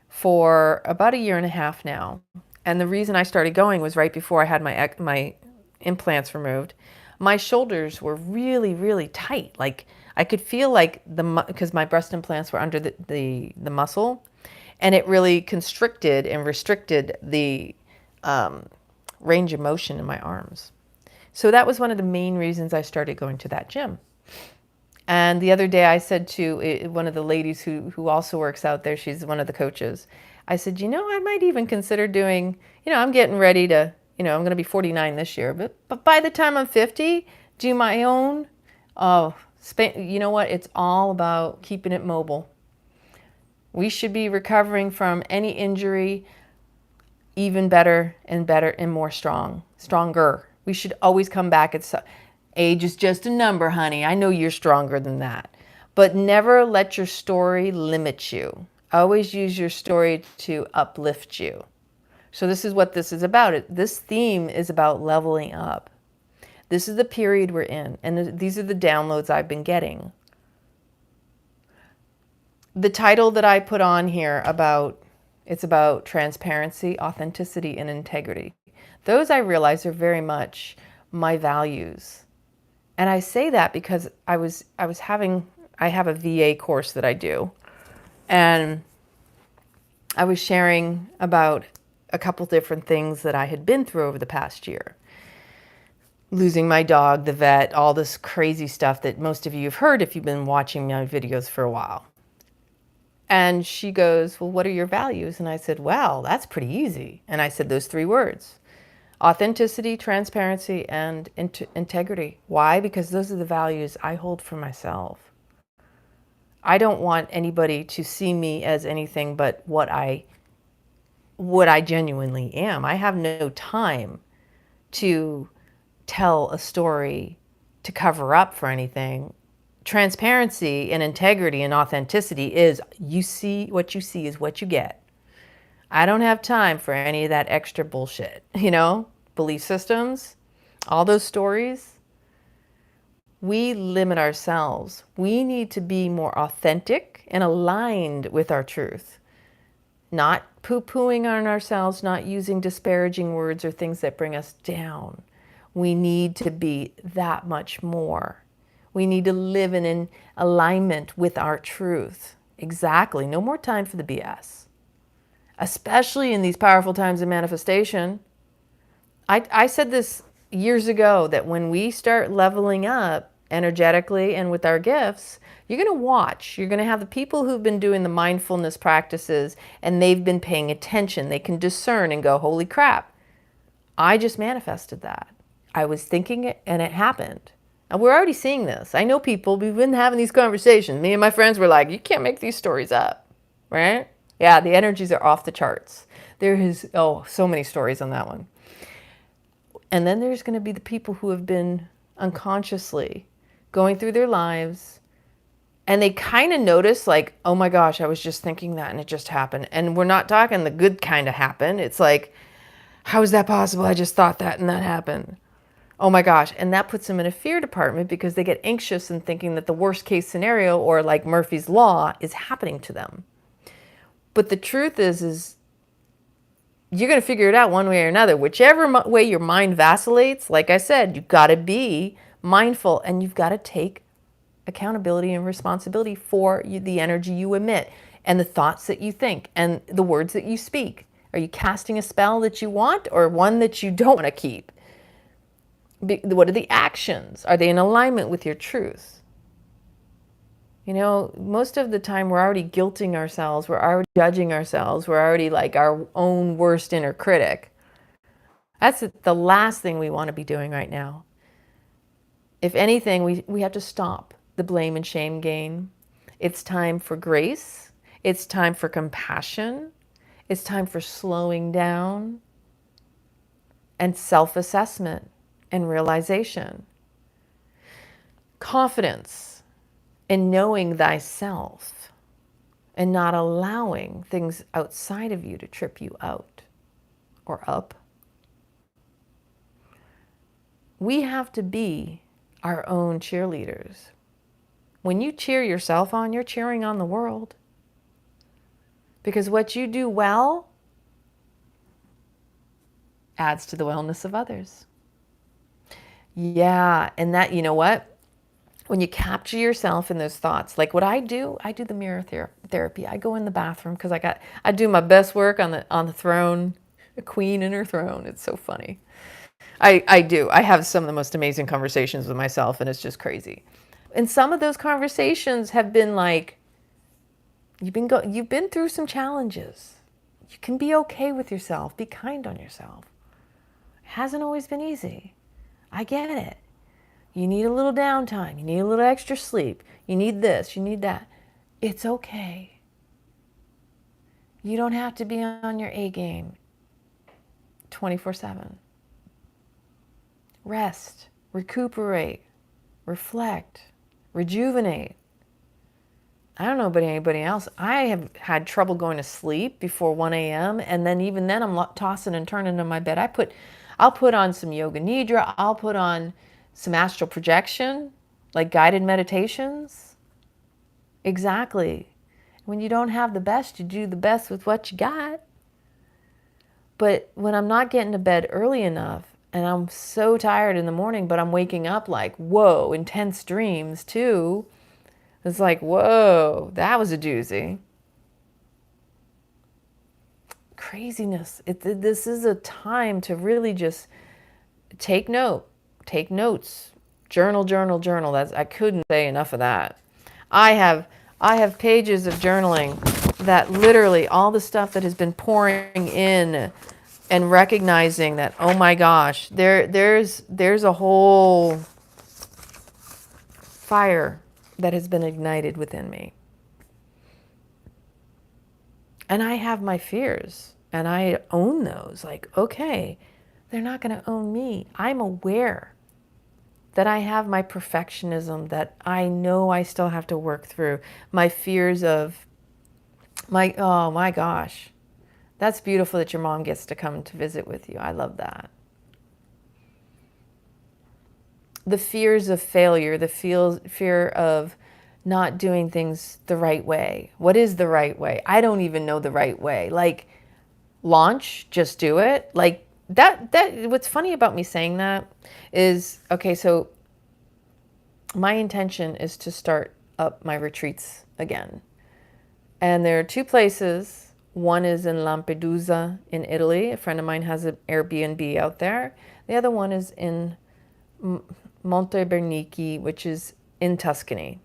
for about 1.5 years now. And the reason I started going was right before I had my implants removed. My shoulders were really, really tight. Like I could feel like because my breast implants were under the muscle, and it really constricted and restricted the range of motion in my arms. So that was one of the main reasons I started going to that gym. And the other day I said to one of the ladies who also works out there, she's one of the coaches, I said, you know, I might even consider doing, you know, I'm getting ready to, you know, I'm going to be 49 this year, but by the time I'm 50, do my own, you know what? It's all about keeping it mobile. We should be recovering from any injury even better and more stronger. We should always come back. Age is just a number, honey. I know you're stronger than that. But never let your story limit you. Always use your story to uplift you. So this is what this is about. This theme is about leveling up. This is the period we're in, and these are the downloads I've been getting. The title that I put on here it's about transparency, authenticity, and integrity. Those I realize are very much my values. And I say that because I have a VA course that I do, and I was sharing about a couple different things that I had been through over the past year. Losing my dog, the vet, all this crazy stuff that most of you have heard if you've been watching my videos for a while. And she goes, well, what are your values? And I said, well, that's pretty easy. And I said those 3 words: authenticity, transparency, and integrity. Why? Because those are the values I hold for myself. I don't want anybody to see me as anything but what I genuinely am. I have no time to tell a story to cover up for anything. Transparency and integrity and authenticity is you see is what you get. I don't have time for any of that extra bullshit, you know, belief systems, all those stories. We limit ourselves. We need to be more authentic and aligned with our truth. Not poo-pooing on ourselves, not using disparaging words or things that bring us down. We need to be that much more. We need to live in alignment with our truth. Exactly. No more time for the BS. Especially in these powerful times of manifestation. I said this years ago, that when we start leveling up energetically and with our gifts, you're going to watch. You're going to have the people who've been doing the mindfulness practices and they've been paying attention. They can discern and go, holy crap, I just manifested that. I was thinking it and it happened. And we're already seeing this. I know people, we've been having these conversations. Me and my friends were like, you can't make these stories up, right? Yeah, the energies are off the charts. There is, so many stories on that one. And then there's going to be the people who have been unconsciously going through their lives, and they kind of notice like, oh my gosh, I was just thinking that and it just happened. And we're not talking the good kind of happen. It's like, how is that possible? I just thought that and that happened. Oh my gosh. And that puts them in a fear department because they get anxious and thinking that the worst case scenario, or like Murphy's Law, is happening to them. But the truth is you're going to figure it out one way or another. Whichever way your mind vacillates, like I said, you've got to be mindful and you've got to take accountability and responsibility for the energy you emit and the thoughts that you think and the words that you speak. Are you casting a spell that you want or one that you don't want to keep? What are the actions? Are they in alignment with your truth? You know, most of the time we're already guilting ourselves. We're already judging ourselves. We're already like our own worst inner critic. That's the last thing we want to be doing right now. If anything, we have to stop the blame and shame game. It's time for grace. It's time for compassion. It's time for slowing down and self-assessment and realization. Confidence in knowing thyself and not allowing things outside of you to trip you out or up. We have to be our own cheerleaders. When you cheer yourself on, you're cheering on the world. Because what you do well adds to the wellness of others. Yeah, and that, you know what? When you capture yourself in those thoughts, like what I do the mirror therapy. I go in the bathroom because I do my best work on the throne, a queen in her throne. It's so funny. I do. I have some of the most amazing conversations with myself, and it's just crazy. And some of those conversations have been like, you've been through some challenges. You can be okay with yourself. Be kind on yourself. It hasn't always been easy. I get it. You need a little downtime. You need a little extra sleep. You need this. You need that. It's okay. You don't have to be on your A game 24/7. Rest, recuperate, reflect, rejuvenate. I don't know about anybody else. I have had trouble going to sleep before 1 a.m. and then even then I'm tossing and turning in my bed. I'll put on some yoga nidra. I'll put on some astral projection, like guided meditations. Exactly. When you don't have the best, you do the best with what you got. But when I'm not getting to bed early enough and I'm so tired in the morning, but I'm waking up like, whoa, intense dreams too. It's like, whoa, that was a doozy. Craziness. This is a time to really just take notes, journal. I couldn't say enough of that. I have pages of journaling that literally all the stuff that has been pouring in and recognizing that, oh my gosh, there's a whole fire that has been ignited within me. And I have my fears and I own those. Like, okay, they're not going to own me. I'm aware that I have my perfectionism that I know I still have to work through. My fears of oh my gosh, that's beautiful that your mom gets to come to visit with you. I love that. The fears of failure, the fear of not doing things the right way. What is the right way? I don't even know the right way. Like, launch, just do it. Like that what's funny about me saying that is, okay, so my intention is to start up my retreats again. And there are two places. One is in Lampedusa in Italy. A friend of mine has an Airbnb out there. The other one is in Monte Bernichi, which is in Tuscany.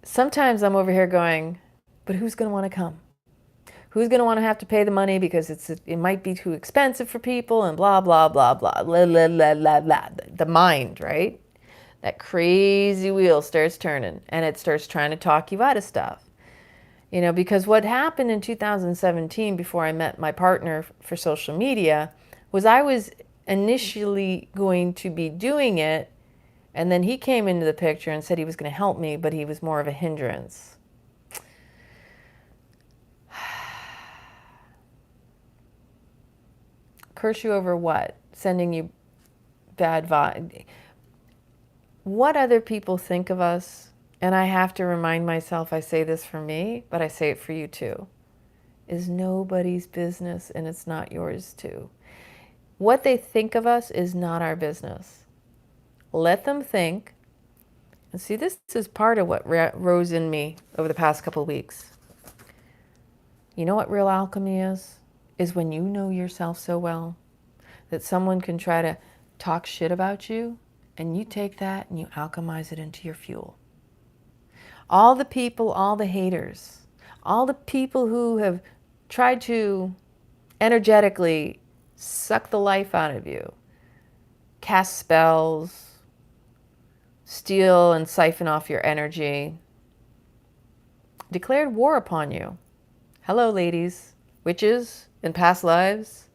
Sometimes I'm over here going, but who's going to want to come? Who's going to want to have to pay the money because it might be too expensive for people and blah, blah, blah, blah, blah, blah, blah, blah, blah. The mind, right? That crazy wheel starts turning and it starts trying to talk you out of stuff. You know, because what happened in 2017 before I met my partner for social media was I was initially going to be doing it, and then he came into the picture and said he was going to help me, but he was more of a hindrance. Curse you over what? Sending you bad vibes. What other people think of us, and I have to remind myself, I say this for me, but I say it for you too, is nobody's business, and it's not yours too. What they think of us is not our business. Let them think. And see, this is part of what rose in me over the past couple of weeks. You know what real alchemy is? Is when you know yourself so well that someone can try to talk shit about you, and you take that and you alchemize it into your fuel. All the people, all the haters, all the people who have tried to energetically suck the life out of you, cast spells, steal and siphon off your energy, declared war upon you. Hello, ladies, witches in past lives.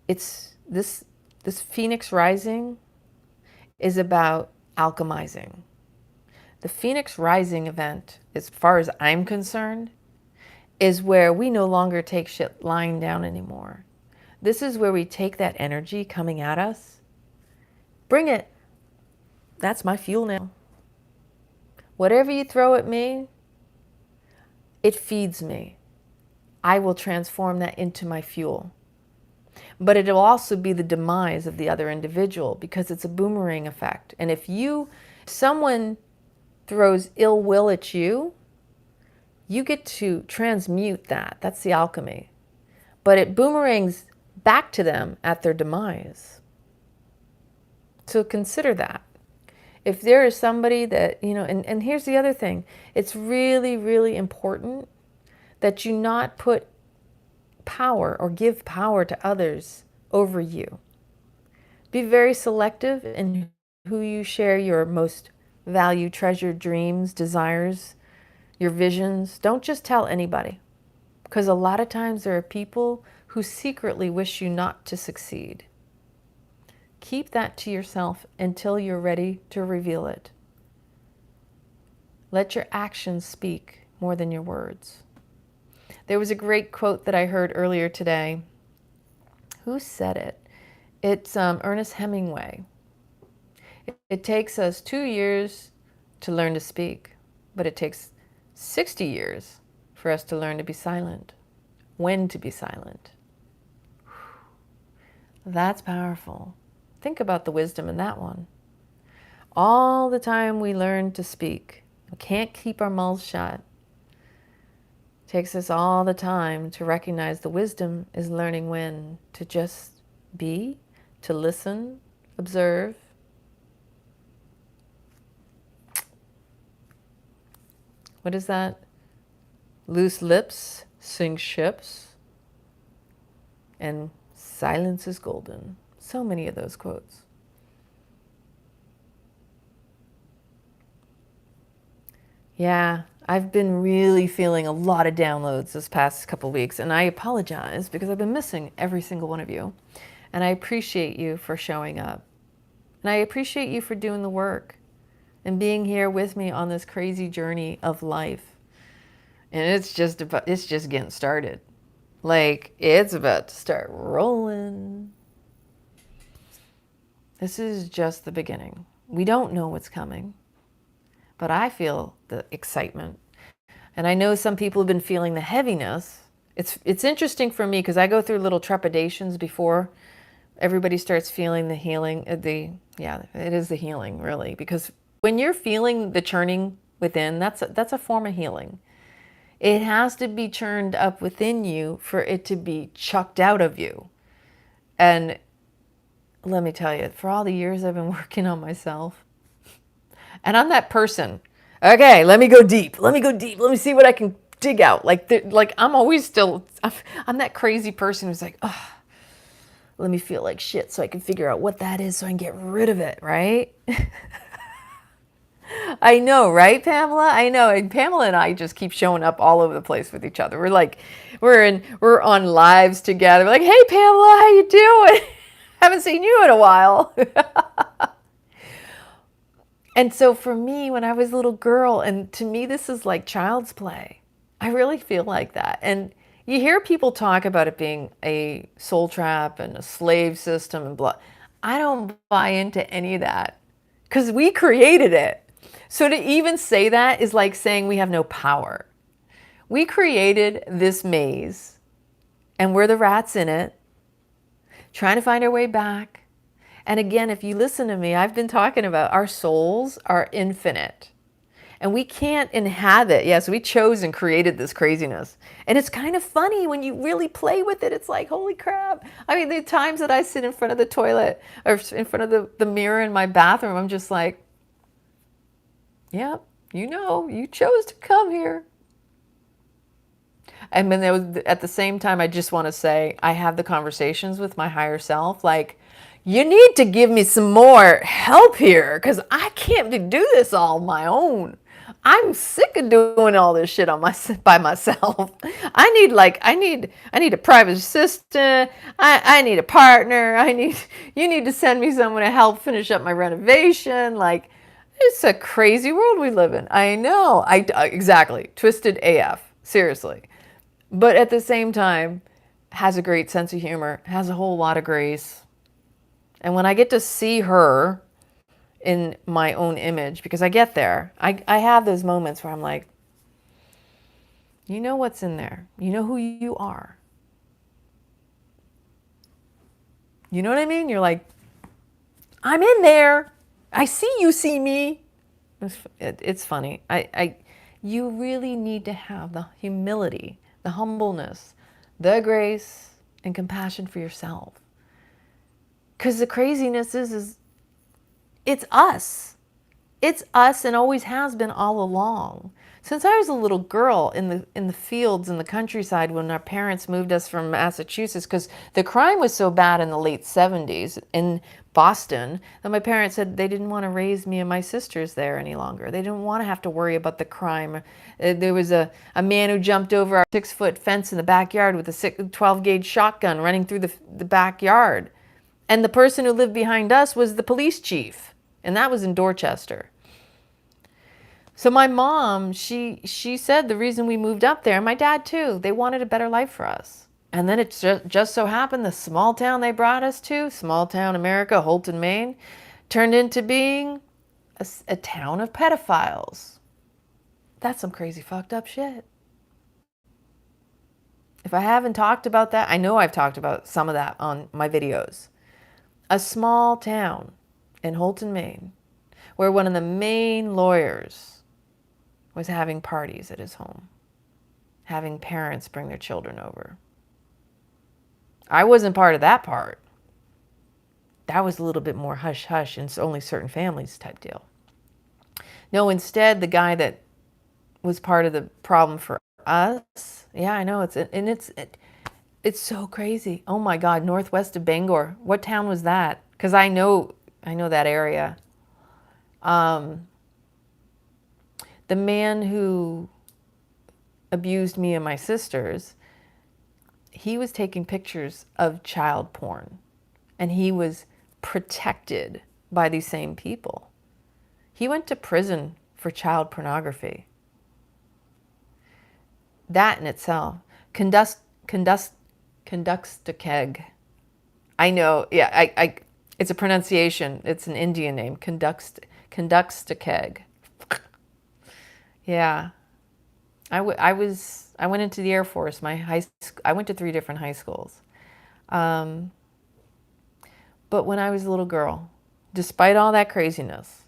It's this Phoenix Rising is about alchemizing. The Phoenix Rising event, as far as I'm concerned, is where we no longer take shit lying down anymore. This is where we take that energy coming at us, bring it. That's my fuel now. Whatever you throw at me, it feeds me. I will transform that into my fuel. But it'll also be the demise of the other individual because it's a boomerang effect. And if someone throws ill will at you, you get to transmute that. That's the alchemy. But it boomerangs back to them at their demise. So consider that. If there is somebody that, and here's the other thing. It's really, really important that you not put power or give power to others over you. Be very selective in who you share your most valued, treasured dreams, desires, your visions. Don't just tell anybody, because a lot of times there are people who secretly wish you not to succeed. Keep that to yourself until you're ready to reveal it. Let your actions speak more than your words. There was a great quote that I heard earlier today. Who said it? It's Ernest Hemingway. It takes us 2 years to learn to speak, but it takes 60 years for us to learn to be silent. When to be silent. That's powerful. Think about the wisdom in that one. All the time we learn to speak. We can't keep our mouths shut. It takes us all the time to recognize the wisdom is learning when to just be, to listen, observe. What is that? Loose lips sink ships, and silence is golden. So many of those quotes. Yeah, I've been really feeling a lot of downloads this past couple weeks, and I apologize because I've been missing every single one of you. And I appreciate you for showing up. And I appreciate you for doing the work and being here with me on this crazy journey of life. And it's just getting started. Like, it's about to start rolling. This is just the beginning. We don't know what's coming, but I feel the excitement. And I know some people have been feeling the heaviness. It's interesting for me because I go through little trepidations before everybody starts feeling the healing. It is the healing, really, because when you're feeling the churning within, that's a form of healing. It has to be churned up within you for it to be chucked out of you. And let me tell you, for all the years I've been working on myself, and I'm that person. Okay, let me go deep. Let me see what I can dig out. Like I'm always still, I'm that crazy person who's like, oh, let me feel like shit so I can figure out what that is so I can get rid of it, right? I know, right, Pamela? I know. And Pamela and I just keep showing up all over the place with each other. We're on lives together. We're like, hey, Pamela, how you doing? Haven't seen you in a while. And so for me, when I was a little girl, and to me, this is like child's play. I really feel like that. And you hear people talk about it being a soul trap and a slave system and blah. I don't buy into any of that because we created it. So to even say that is like saying we have no power. We created this maze and we're the rats in it, trying to find our way back. And again, if you listen to me, I've been talking about our souls are infinite and we can't inhabit. Yes, we chose and created this craziness. And it's kind of funny when you really play with it. It's like, holy crap. I mean, the times that I sit in front of the toilet or in front of the mirror in my bathroom, I'm just like, yeah, you chose to come here. And then there was, at the same time, I just want to say, I have the conversations with my higher self, like, you need to give me some more help here because I can't do this all on my own. I'm sick of doing all this shit on by myself. I need a private assistant. I need a partner. You need to send me someone to help finish up my renovation. Like, it's a crazy world we live in. I know. Exactly. Twisted AF. Seriously. But at the same time, has a great sense of humor, has a whole lot of grace. And when I get to see her in my own image, because I get there, I have those moments where I'm like, you know what's in there. You know who you are. You know what I mean? You're like, I'm in there. I see you see me. It's funny. You really need to have the humility, the humbleness, the grace, and compassion for yourself. Because the craziness is it's us. It's us and always has been all along. Since I was a little girl in the fields in the countryside when our parents moved us from Massachusetts, because the crime was so bad in the late 70s in Boston that my parents said they didn't want to raise me and my sisters there any longer. They didn't want to have to worry about the crime. There was a man who jumped over our 6-foot fence in the backyard with a 12-gauge shotgun running through the backyard. And the person who lived behind us was the police chief, and that was in Dorchester. So my mom, she said the reason we moved up there, and my dad too, they wanted a better life for us. And then it just so happened the small town they brought us to, small town America, Holton, Maine, turned into being a town of pedophiles. That's some crazy fucked up shit. If I haven't talked about that, I know I've talked about some of that on my videos. A small town in Holton, Maine, where one of the main lawyers was having parties at his home, having parents bring their children over. I wasn't part of that part. That was a little bit more hush-hush and only certain families type deal. No, instead, the guy that was part of the problem for us, yeah, I know, it's so crazy. Oh my God, northwest of Bangor. What town was that? Because I know that area. The man who abused me and my sisters, he was taking pictures of child porn, and he was protected by these same people. He went to prison for child pornography. That in itself, 𝐂𝐨𝒂𝒃. I know, yeah, it's a pronunciation. It's an Indian name, 𝐂𝐶𝒃. Yeah, I went into the Air Force. I went to 3 different high schools. But when I was a little girl, despite all that craziness,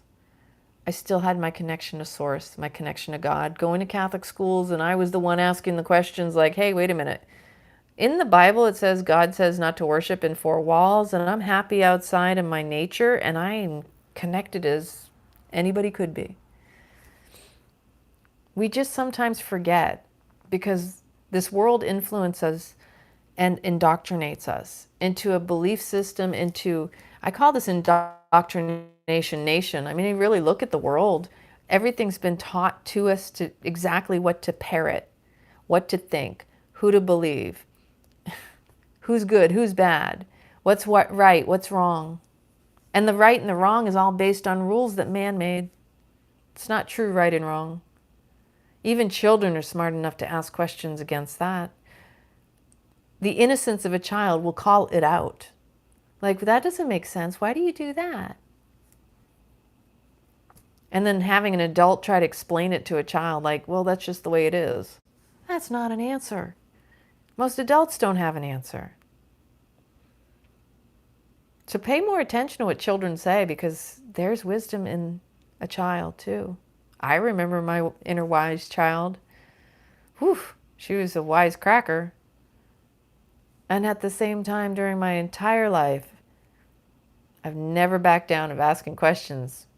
I still had my connection to Source, my connection to God, going to Catholic schools, and I was the one asking the questions like, hey, wait a minute. In the Bible, it says God says not to worship in 4 walls, and I'm happy outside in my nature, and I am connected as anybody could be. We just sometimes forget because this world influences us and indoctrinates us into a belief system, I call this indoctrination nation. I mean, you really look at the world. Everything's been taught to us to exactly what to parrot, what to think, who to believe, who's good, who's bad, what's right, what's wrong. And the right and the wrong is all based on rules that man made. It's not true right and wrong. Even children are smart enough to ask questions against that. The innocence of a child will call it out. Like, that doesn't make sense. Why do you do that? And then having an adult try to explain it to a child, like, well, that's just the way it is. That's not an answer. Most adults don't have an answer. So pay more attention to what children say, because there's wisdom in a child too. I remember my inner wise child. Whew, she was a wise cracker. And at the same time, during my entire life, I've never backed down of asking questions.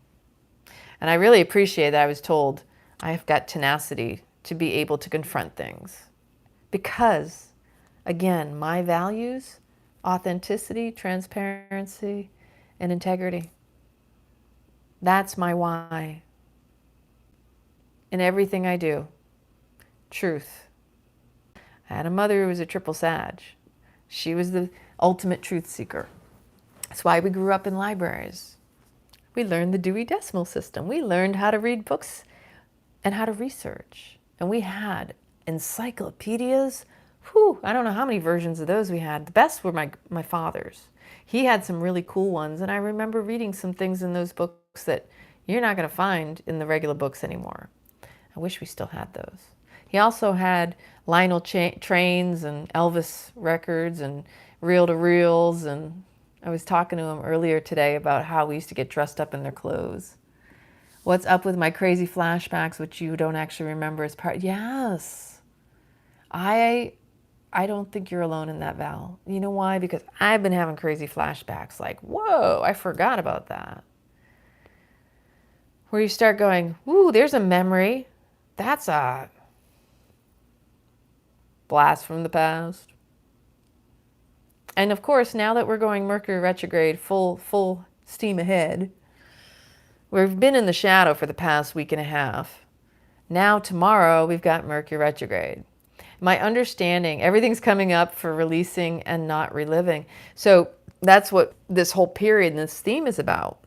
And I really appreciate that I was told I have got tenacity to be able to confront things. Because, again, my values, authenticity, transparency, and integrity. That's my why. In everything I do. Truth. I had a mother who was a triple Sag. She was the ultimate truth seeker. That's why we grew up in libraries. We learned the Dewey Decimal System. We learned how to read books and how to research. And we had encyclopedias. Whew, I don't know how many versions of those we had. The best were my father's. He had some really cool ones, and I remember reading some things in those books that you're not going to find in the regular books anymore. I wish we still had those. He also had Lionel trains and Elvis records and reel-to-reels, and I was talking to him earlier today about how we used to get dressed up in their clothes. What's up with my crazy flashbacks, which you don't actually remember as part? Yes. I don't think you're alone in that, Val. You know why? Because I've been having crazy flashbacks like, whoa, I forgot about that. Where you start going, ooh, there's a memory. That's a blast from the past. And of course, now that we're going Mercury retrograde full steam ahead, we've been in the shadow for the past week and a half. Now tomorrow we've got Mercury retrograde. My understanding, everything's coming up for releasing and not reliving. So that's what this whole period and this theme is about.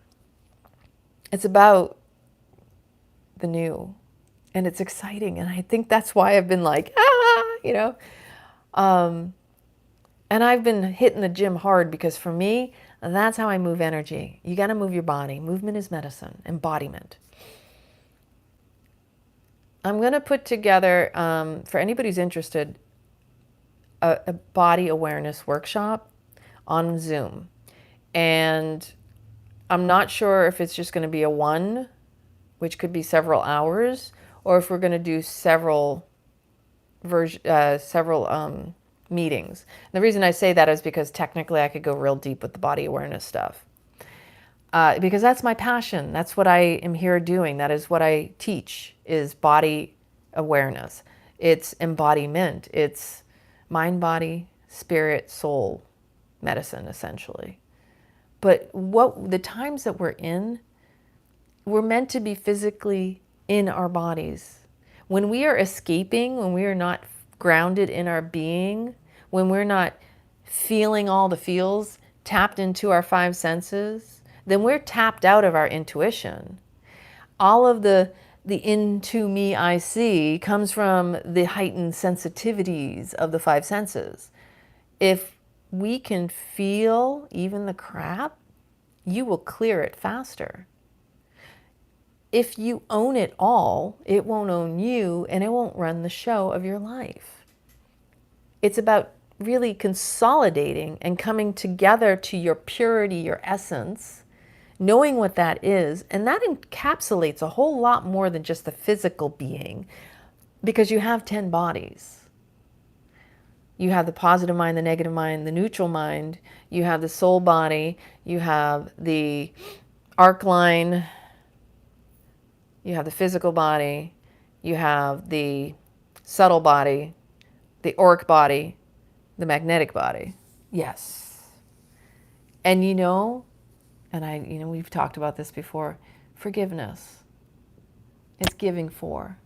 It's about the new. And it's exciting. And I think that's why I've been like, you know. And I've been hitting the gym hard because for me, that's how I move energy. You got to move your body. Movement is medicine. Embodiment. I'm going to put together, for anybody who's interested, a body awareness workshop on Zoom. And I'm not sure if it's just going to be a one, which could be several hours, or if we're going to do several meetings. And the reason I say that is because technically I could go real deep with the body awareness stuff. Because that's my passion. That's what I am here doing. That is what I teach, is body awareness. It's embodiment. It's mind, body, spirit, soul medicine, essentially. But the times that we're in, we're meant to be physically in our bodies. When we are escaping, when we are not grounded in our being, when we're not feeling all the feels, tapped into our five senses, then we're tapped out of our intuition. All of the into me I see comes from the heightened sensitivities of the five senses. If we can feel even the crap, you will clear it faster. If you own it all, it won't own you and it won't run the show of your life. It's about really consolidating and coming together to your purity, your essence, knowing what that is, and that encapsulates a whole lot more than just the physical being, because you have 10 bodies. You have the positive mind, the negative mind, the neutral mind, you have the soul body, you have the arc line, you have the physical body, you have the subtle body, the auric body, the magnetic body. Yes. And you know, and we've talked about this before, forgiveness. It's giving for.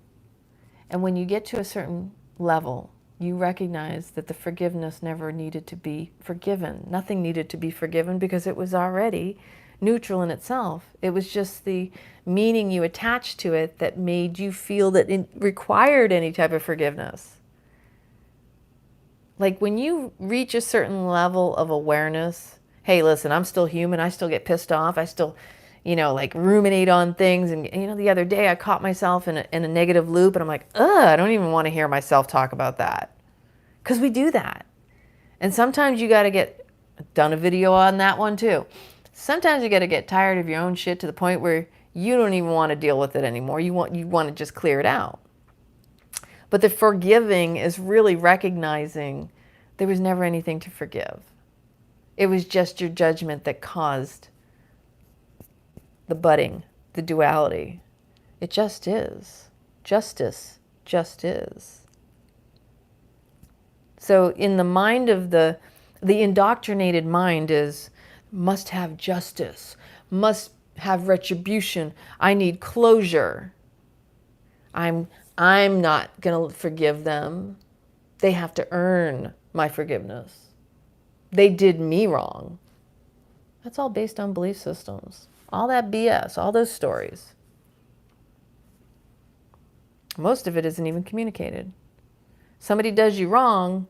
And when you get to a certain level, you recognize that the forgiveness never needed to be forgiven. Nothing needed to be forgiven because it was already neutral in itself. It was just the meaning you attached to it that made you feel that it required any type of forgiveness. Like when you reach a certain level of awareness, hey, listen, I'm still human. I still get pissed off. I still, like ruminate on things. And, the other day I caught myself in a negative loop and I'm like, I don't even want to hear myself talk about that. Because we do that. And sometimes you got to done a video on that one too. Sometimes you got to get tired of your own shit to the point where you don't even want to deal with it anymore. You want to just clear it out. But the forgiving is really recognizing there was never anything to forgive. It was just your judgment that caused the budding, the duality. It just is. Justice just is. So in the mind of the indoctrinated mind is must have justice, must have retribution. I need closure. I'm not going to forgive them. They have to earn my forgiveness. They did me wrong. That's all based on belief systems. All that BS, all those stories. Most of it isn't even communicated. Somebody does you wrong,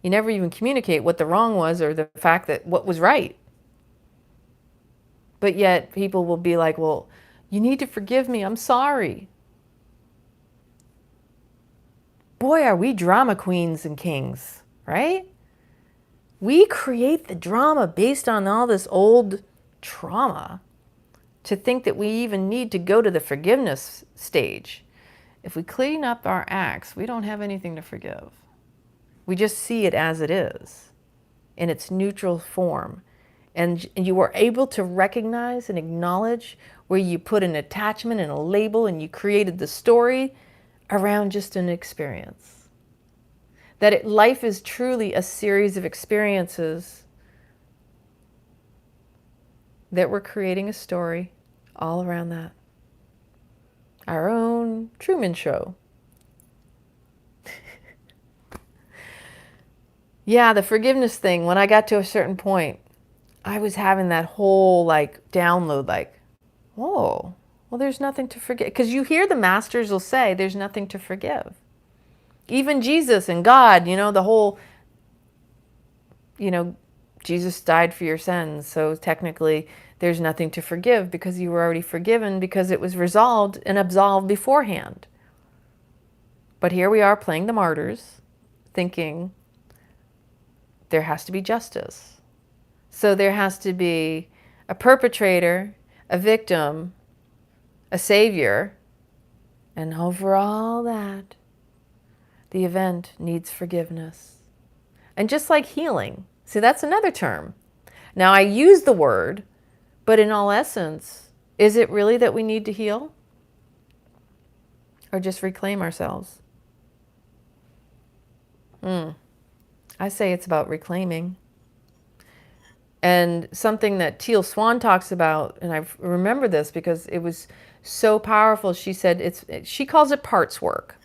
you never even communicate what the wrong was or the fact that what was right. But yet people will be like, well, you need to forgive me. I'm sorry. Boy, are we drama queens and kings, right? We create the drama based on all this old trauma to think that we even need to go to the forgiveness stage. If we clean up our acts, we don't have anything to forgive. We just see it as it is, in its neutral form. And you are able to recognize and acknowledge where you put an attachment and a label and you created the story around just an experience. That life is truly a series of experiences that we're creating a story all around that. Our own Truman Show. Yeah, the forgiveness thing, when I got to a certain point, I was having that whole download whoa, well, there's nothing to forgive. Because you hear the masters will say there's nothing to forgive. Even Jesus and God, the whole, Jesus died for your sins. So technically there's nothing to forgive because you were already forgiven because it was resolved and absolved beforehand. But here we are playing the martyrs, thinking there has to be justice. So there has to be a perpetrator, a victim, a savior, and over all that, the event needs forgiveness. And just like healing, see, that's another term. Now I use the word, but in all essence, is it really that we need to heal? Or just reclaim ourselves? I say it's about reclaiming. And something that Teal Swan talks about, and I remember this because it was so powerful. She said she calls it parts work.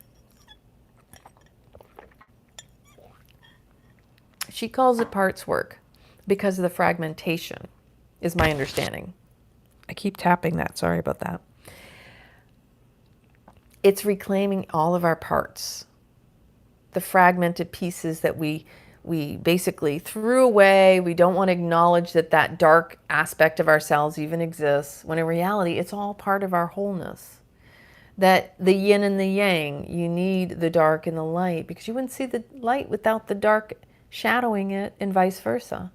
She calls it parts work because of the fragmentation, is my understanding. I keep tapping that. Sorry about that. It's reclaiming all of our parts, the fragmented pieces that we basically threw away. We don't want to acknowledge that dark aspect of ourselves even exists, when in reality, it's all part of our wholeness. That the yin and the yang, you need the dark and the light, because you wouldn't see the light without the dark shadowing it, and vice versa.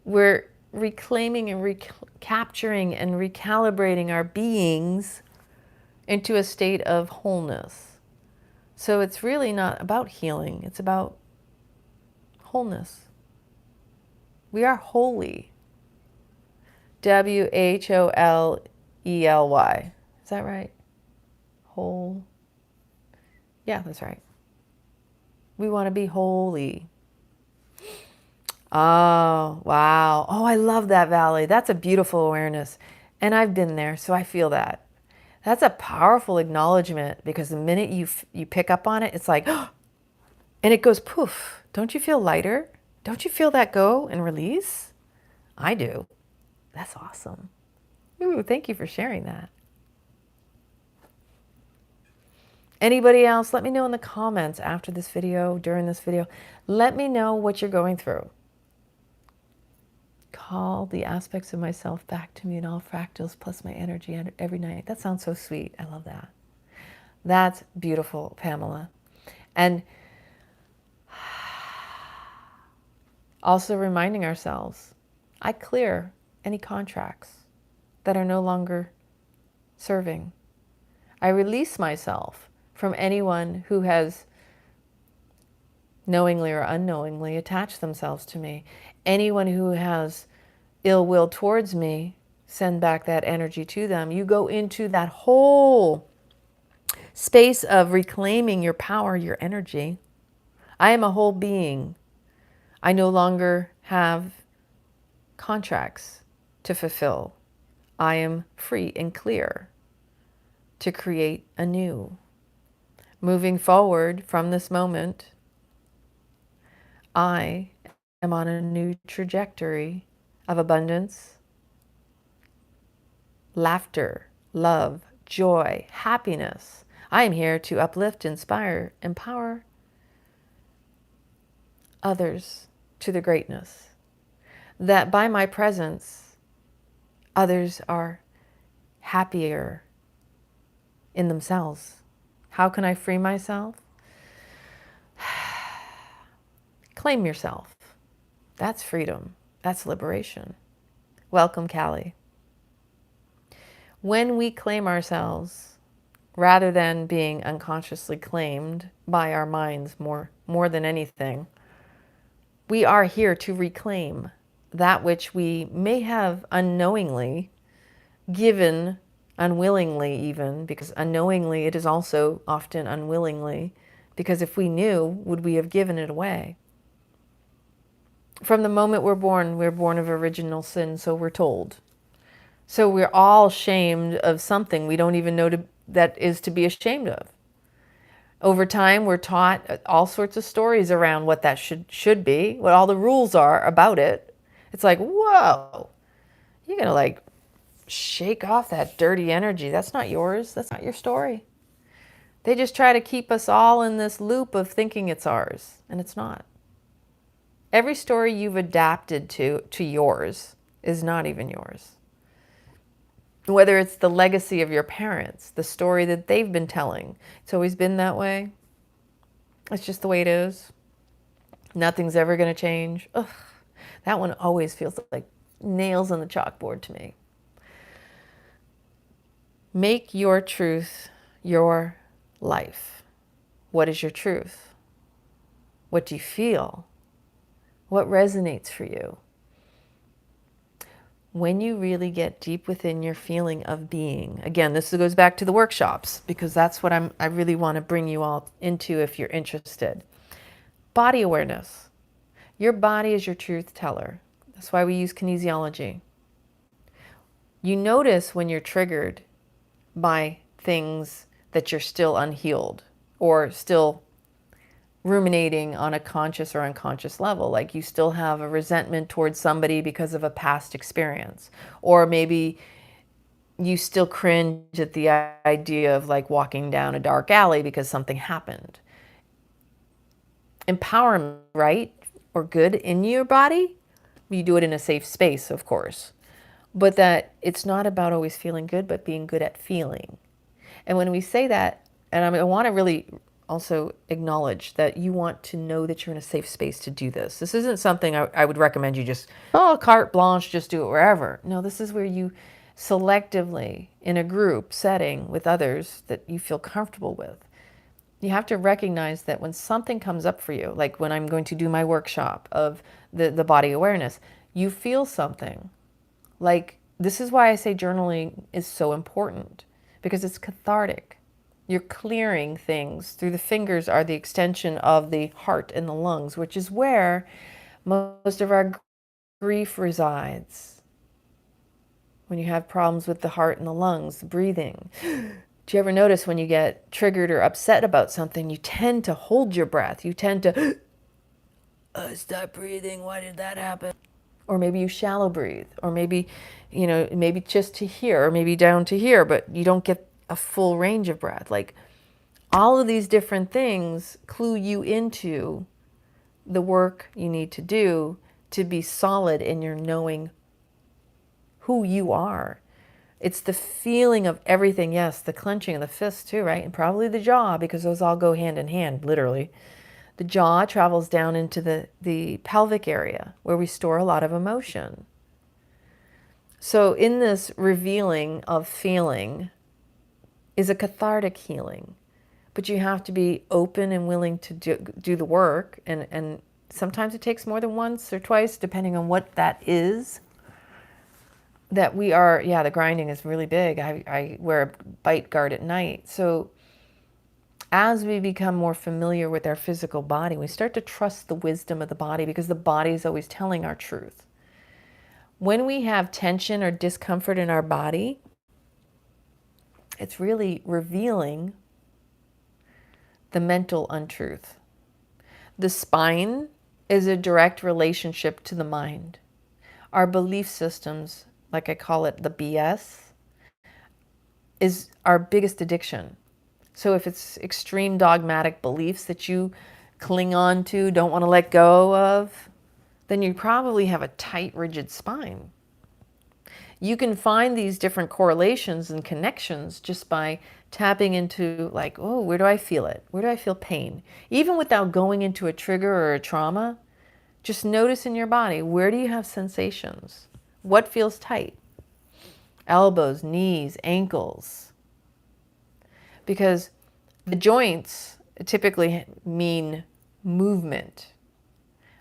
We're reclaiming and recapturing and recalibrating our beings into a state of wholeness. So it's really not about healing, it's about wholeness. We are holy. WHOLELY. Is that right? Whole. Yeah, that's right. We want to be holy. Oh, wow. Oh, I love that, Valley. That's a beautiful awareness. And I've been there, so I feel that. That's a powerful acknowledgement, because the minute you pick up on it, it's like, oh, and it goes poof. Don't you feel lighter? Don't you feel that go and release? I do. That's awesome. Ooh, thank you for sharing that. Anybody else? Let me know in the comments after this video, during this video. Let me know what you're going through. Call the aspects of myself back to me in all fractals plus my energy every night. That sounds so sweet. I love that. That's beautiful, Pamela. And also reminding ourselves, I clear any contracts that are no longer serving. I release myself from anyone who has knowingly or unknowingly attached themselves to me. Anyone who has ill will towards me, send back that energy to them. You go into that whole space of reclaiming your power, your energy. I am a whole being. I no longer have contracts to fulfill. I am free and clear to create anew. Moving forward from this moment, I am on a new trajectory of abundance, laughter, love, joy, happiness. I am here to uplift, inspire, empower others to the greatness. That by my presence, others are happier in themselves. How can I free myself? Claim yourself. That's freedom. That's liberation. Welcome, Callie. When we claim ourselves, rather than being unconsciously claimed by our minds more than anything, we are here to reclaim that which we may have unknowingly given, unwillingly even, because unknowingly it is also often unwillingly, because if we knew, would we have given it away? From the moment we're born of original sin, so we're told. So we're all shamed of something we don't even know that is to be ashamed of. Over time, we're taught all sorts of stories around what that should be, what all the rules are about it. It's like, whoa, you're going to like shake off that dirty energy. That's not yours. That's not your story. They just try to keep us all in this loop of thinking it's ours, and it's not. Every story you've adapted to yours is not even yours. Whether it's the legacy of your parents, the story that they've been telling. It's always been that way. It's just the way it is. Nothing's ever going to change. Ugh, that one always feels like nails on the chalkboard to me. Make your truth your life. What is your truth? What do you feel? What resonates for you? When you really get deep within your feeling of being, again, this goes back to the workshops, because that's what I really want to bring you all into if you're interested. Body awareness. Your body is your truth teller. That's why we use kinesiology. You notice when you're triggered by things that you're still unhealed or still ruminating on a conscious or unconscious level, like you still have a resentment towards somebody because of a past experience, or maybe you still cringe at the idea of like walking down a dark alley because something happened. Empowerment, right, or good in your body, you do it in a safe space, of course, but that it's not about always feeling good, but being good at feeling. And when we say that, and I want to really also acknowledge that you want to know that you're in a safe space to do this. This isn't something I would recommend you just, carte blanche, just do it wherever. No, this is where you selectively, in a group setting with others that you feel comfortable with, you have to recognize that when something comes up for you, like when I'm going to do my workshop of the body awareness, you feel something. Like, this is why I say journaling is so important, because it's cathartic. You're clearing things. Through the fingers are the extension of the heart and the lungs, which is where most of our grief resides. When you have problems with the heart and the lungs, the breathing. Do you ever notice when you get triggered or upset about something, you tend to hold your breath. You tend to, stop breathing. Why did that happen? Or maybe you shallow breathe, or maybe, maybe just to here, or maybe down to here, but you don't get a full range of breath. Like, all of these different things clue you into the work you need to do to be solid in your knowing who you are. It's the feeling of everything. Yes, the clenching of the fists too, right? And probably the jaw, because those all go hand in hand, literally. The jaw travels down into the pelvic area where we store a lot of emotion. So in this revealing of feeling is a cathartic healing, but you have to be open and willing to do the work, and sometimes it takes more than once or twice, depending on what that is. That we are, the grinding is really big. I wear a bite guard at night, so As we become more familiar with our physical body, we start to trust the wisdom of the body because the body is always telling our truth. When we have tension or discomfort in our body, it's really revealing the mental untruth. The spine is a direct relationship to the mind. Our belief systems, like I call it the BS, is our biggest addiction. So if it's extreme dogmatic beliefs that you cling on to, don't want to let go of, then you probably have a tight, rigid spine. You can find these different correlations and connections just by tapping into like, oh, where do I feel it? Where do I feel pain? Even without going into a trigger or a trauma, just notice in your body, where do you have sensations? What feels tight? Elbows, knees, ankles. Because the joints typically mean movement.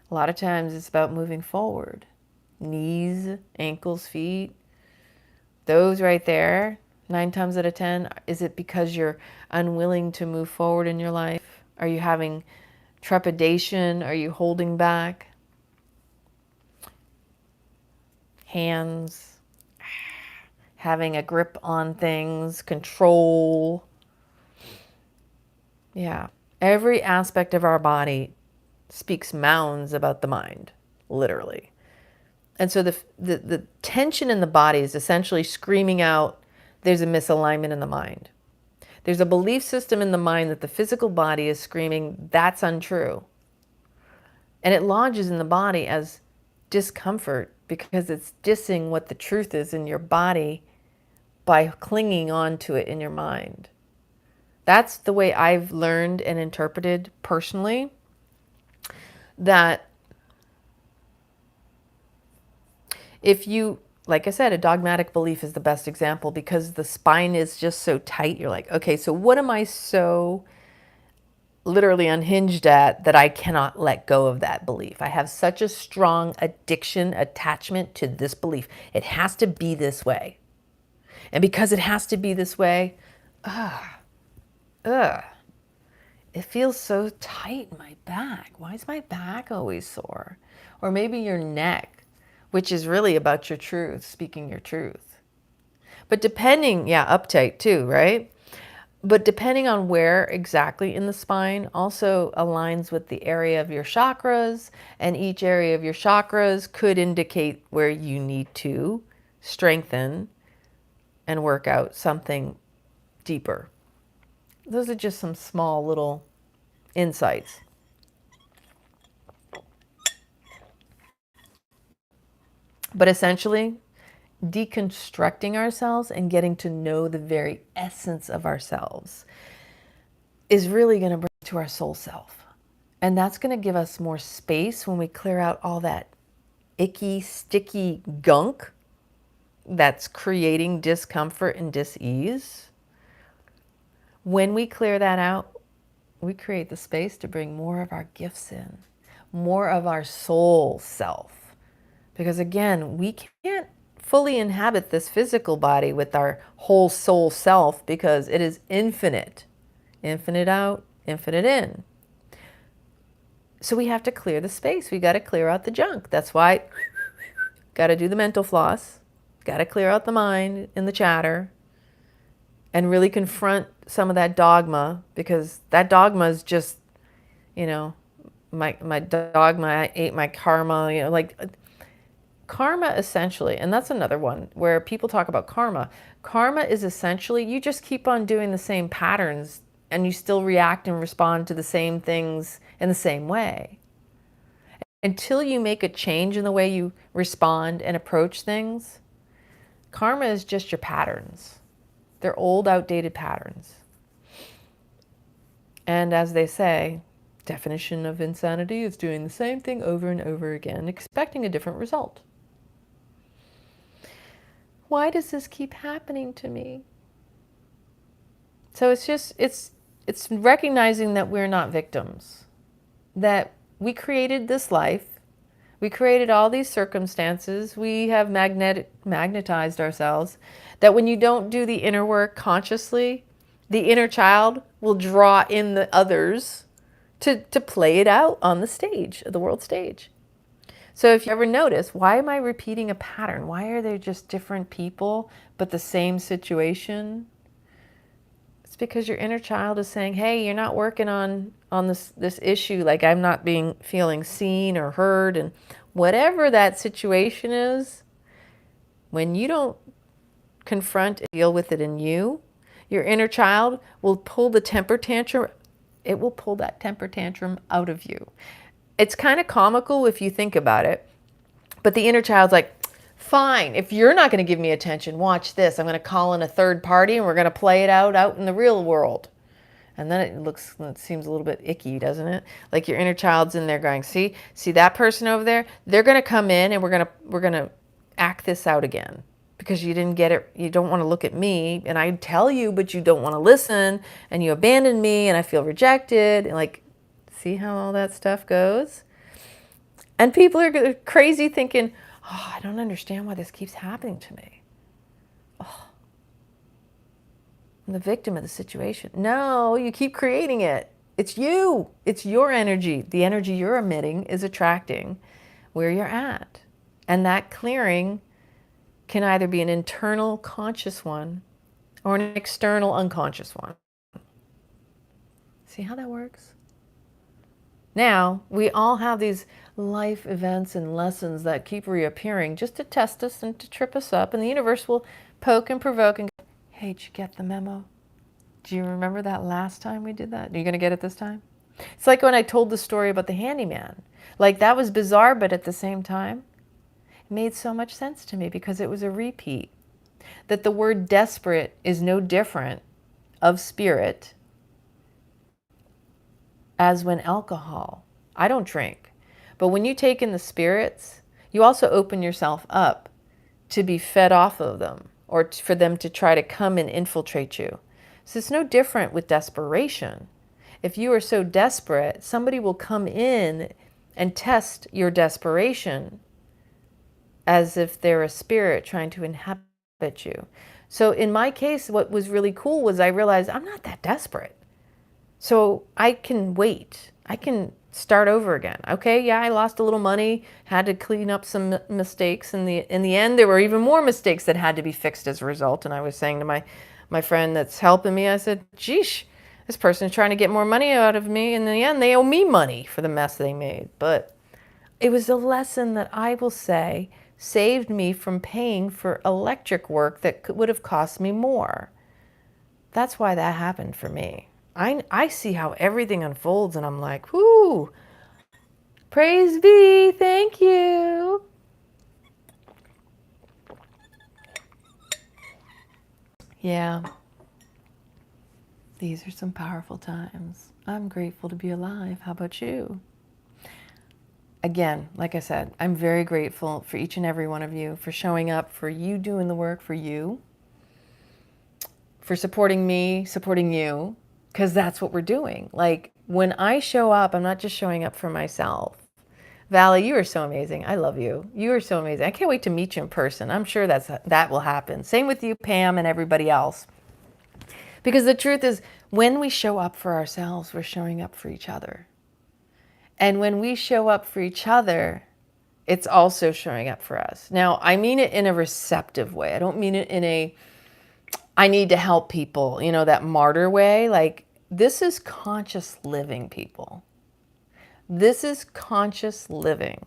A lot of times it's about moving forward. Knees, ankles, feet. Those right there, 9 times out of 10, is it because you're unwilling to move forward in your life? Are you having trepidation? Are you holding back? Hands, having a grip on things, control. Yeah, every aspect of our body speaks mounds about the mind, literally. And so the tension in the body is essentially screaming out, there's a misalignment in the mind. There's a belief system in the mind that the physical body is screaming, that's untrue. And it lodges in the body as discomfort because it's dissing what the truth is in your body by clinging on to it in your mind. That's the way I've learned and interpreted personally that if you, like I said, a dogmatic belief is the best example because the spine is just so tight. You're like, okay, so what am I so literally unhinged at that I cannot let go of that belief? I have such a strong addiction, attachment to this belief. It has to be this way. And because it has to be this way, it feels so tight in my back. Why is my back always sore? Or maybe your neck, which is really about your truth, speaking your truth. But depending, uptight too, right? But depending on where exactly in the spine also aligns with the area of your chakras, and each area of your chakras could indicate where you need to strengthen and work out something deeper. Those are just some small little insights. But essentially, deconstructing ourselves and getting to know the very essence of ourselves is really going to bring us to our soul self. And that's going to give us more space when we clear out all that icky, sticky gunk that's creating discomfort and dis-ease. When we clear that out, we create the space to bring more of our gifts in, more of our soul self. Because again, we can't fully inhabit this physical body with our whole soul self because it is infinite. Infinite out, infinite in. So we have to clear the space. We got to clear out the junk. That's why got to do the mental floss. Got to clear out the mind and the chatter and really confront some of that dogma, because that dogma is just, my dogma, I ate my karma, like karma essentially, and that's another one where people talk about karma. Karma is essentially you just keep on doing the same patterns and you still react and respond to the same things in the same way. Until you make a change in the way you respond and approach things, karma is just your patterns. They're old, outdated patterns. And as they say, definition of insanity is doing the same thing over and over again, expecting a different result. Why does this keep happening to me? So it's recognizing that we're not victims, that we created this life, we created all these circumstances, we have magnetized ourselves, that when you don't do the inner work consciously, The inner child will draw in the others to play it out on the stage, the world stage. So if you ever notice, why am I repeating a pattern? Why are there just different people, but the same situation? It's because your inner child is saying, hey, you're not working on this issue, like I'm not feeling seen or heard, and whatever that situation is, when you don't confront and deal with it in you, your inner child will pull the temper tantrum. It will pull that temper tantrum out of you. It's kind of comical if you think about it, but the inner child's like, fine, if you're not going to give me attention, watch this. I'm going to call in a third party and we're going to play it out in the real world. And then it seems a little bit icky, doesn't it? Like your inner child's in there going, see that person over there? They're going to come in and we're going to act this out again because you didn't get it. You don't want to look at me and I tell you, but you don't want to listen and you abandoned me and I feel rejected. And like, see how all that stuff goes? And people are crazy thinking, oh, I don't understand why this keeps happening to me. Oh, I'm the victim of the situation. No, you keep creating it. It's you. It's your energy. The energy you're emitting is attracting where you're at. And that clearing can either be an internal conscious one or an external unconscious one. See how that works? Now, we all have these life events and lessons that keep reappearing just to test us and to trip us up. And the universe will poke and provoke and go, hey, did you get the memo? Do you remember that last time we did that? Are you going to get it this time? It's like when I told the story about the handyman. Like that was bizarre, but at the same time, it made so much sense to me because it was a repeat. That the word desperate is no different of spirit as when alcohol. I don't drink. But when you take in the spirits, you also open yourself up to be fed off of them or for them to try to come and infiltrate you. So it's no different with desperation. If you are so desperate, somebody will come in and test your desperation as if they're a spirit trying to inhabit you. So in my case, what was really cool was I realized I'm not that desperate. So I can wait. I can start over again. Okay, yeah, I lost a little money, had to clean up some mistakes. In the end, there were even more mistakes that had to be fixed as a result. And I was saying to my friend that's helping me, I said, geesh, this person is trying to get more money out of me. In the end, they owe me money for the mess they made. But it was a lesson that I will say saved me from paying for electric work that would have cost me more. That's why that happened for me. I see how everything unfolds and I'm like, whoo, praise be, thank you. Yeah, these are some powerful times. I'm grateful to be alive. How about you? Again, like I said, I'm very grateful for each and every one of you, for showing up, for you doing the work for you, for supporting me, supporting you. Because that's what we're doing. Like when I show up, I'm not just showing up for myself. Valley, you are so amazing. I love you. You are so amazing. I can't wait to meet you in person. I'm sure that will happen. Same with you, Pam, and everybody else. Because the truth is, when we show up for ourselves, we're showing up for each other. And when we show up for each other, it's also showing up for us. Now, I mean it in a receptive way. I don't mean it in a I need to help people, you know, that martyr way. Like, this is conscious living, people. This is conscious living.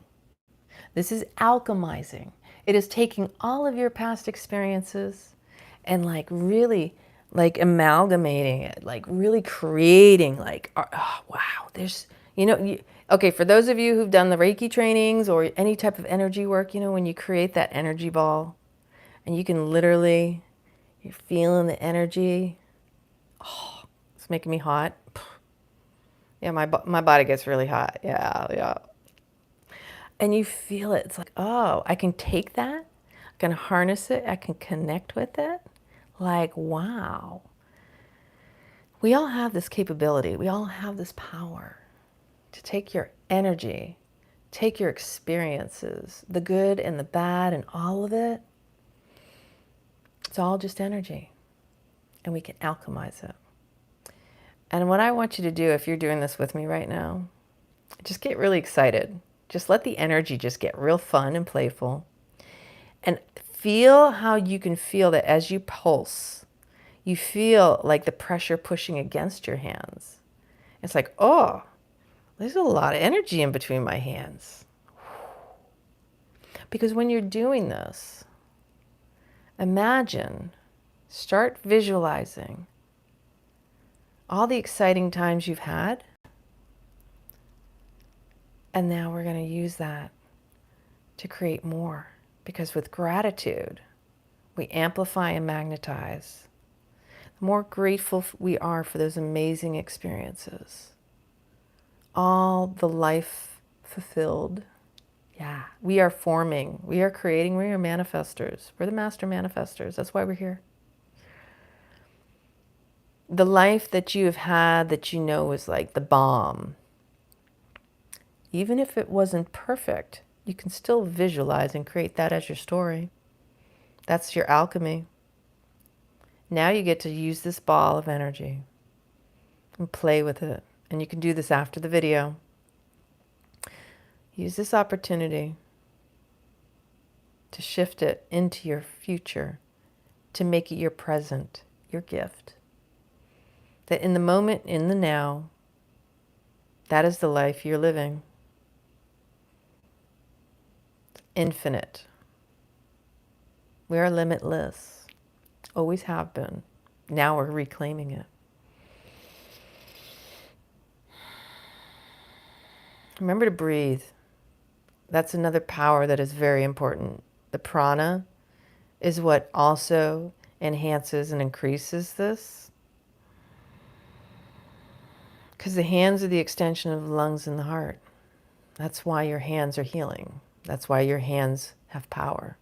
This is alchemizing. It is taking all of your past experiences and like really like amalgamating it, like really creating like, oh, wow, there's, you know, okay, for those of you who've done the Reiki trainings or any type of energy work, you know, when you create that energy ball and you can literally, you're feeling the energy. Oh, it's making me hot. Yeah, my body gets really hot. Yeah. And you feel it. It's like, oh, I can take that. I can harness it. I can connect with it. Like, wow. We all have this capability. We all have this power to take your energy, take your experiences, the good and the bad and all of it. It's all just energy, and we can alchemize it. And what I want you to do, if you're doing this with me right now, just get really excited. Just let the energy just get real fun and playful. And feel how you can feel that as you pulse, you feel like the pressure pushing against your hands. It's like, oh, there's a lot of energy in between my hands. Because when you're doing this, imagine, start visualizing all the exciting times you've had. And now we're going to use that to create more. Because with gratitude, we amplify and magnetize. The more grateful we are for those amazing experiences, all the life fulfilled. Yeah, we are forming, we are creating, we are manifestors. We're the master manifestors. That's why we're here. The life that you have had that you know is like the bomb. Even if it wasn't perfect, you can still visualize and create that as your story. That's your alchemy. Now you get to use this ball of energy and play with it. And you can do this after the video. Use this opportunity to shift it into your future, to make it your present, your gift. That in the moment, in the now, that is the life you're living. Infinite. We are limitless. Always have been. Now we're reclaiming it. Remember to breathe. That's another power that is very important. The prana is what also enhances and increases this. Because the hands are the extension of the lungs and the heart. That's why your hands are healing. That's why your hands have power.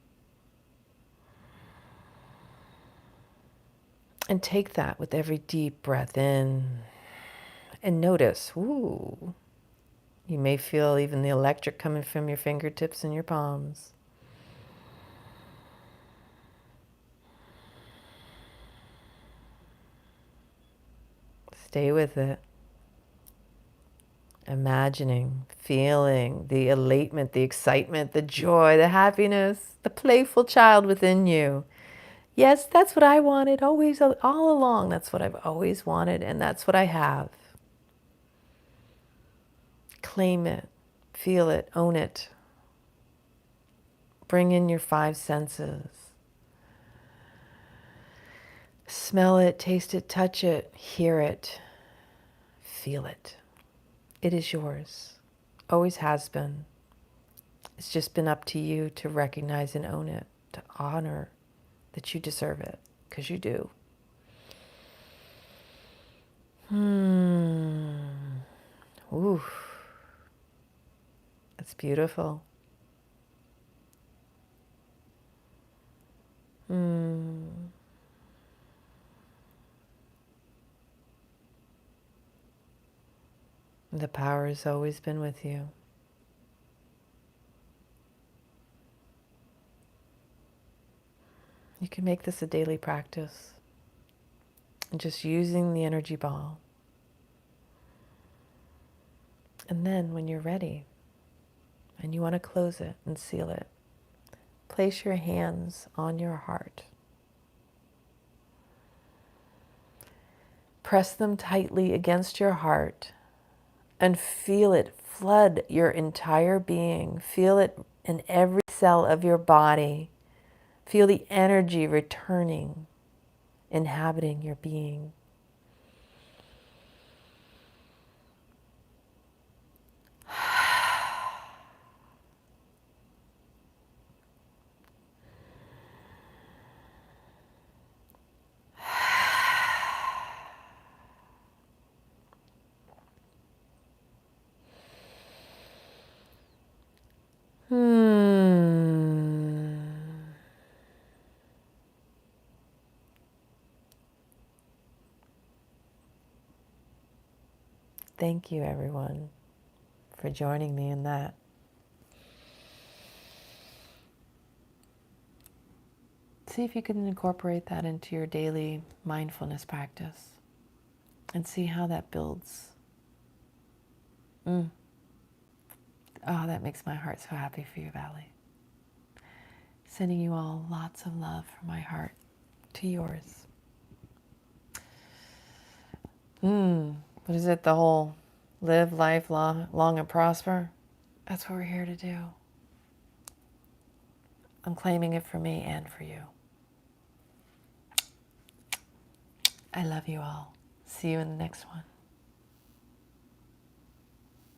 And take that with every deep breath in. And notice, ooh, you may feel even the electric coming from your fingertips and your palms. Stay with it. Imagining, feeling the elatement, the excitement, the joy, the happiness, the playful child within you. Yes, that's what I wanted always, all along. That's what I've always wanted, and that's what I have. Claim it, feel it, own it. Bring in your 5 senses. Smell it, taste it, touch it, hear it, feel it. It is yours. Always has been. It's just been up to you to recognize and own it, to honor that you deserve it, because you do. Ooh. That's beautiful. The power has always been with you. You can make this a daily practice. And just using the energy ball. And then when you're ready and you want to close it and seal it, place your hands on your heart. Press them tightly against your heart and feel it flood your entire being. Feel it in every cell of your body. Feel the energy returning, inhabiting your being. Thank you, everyone, for joining me in that. See if you can incorporate that into your daily mindfulness practice. and see how that builds. Oh, that makes my heart so happy for you, Valley. Sending you all lots of love from my heart to yours. What is it? The whole live life long and prosper? That's what we're here to do. I'm claiming it for me and for you. I love you all. See you in the next one.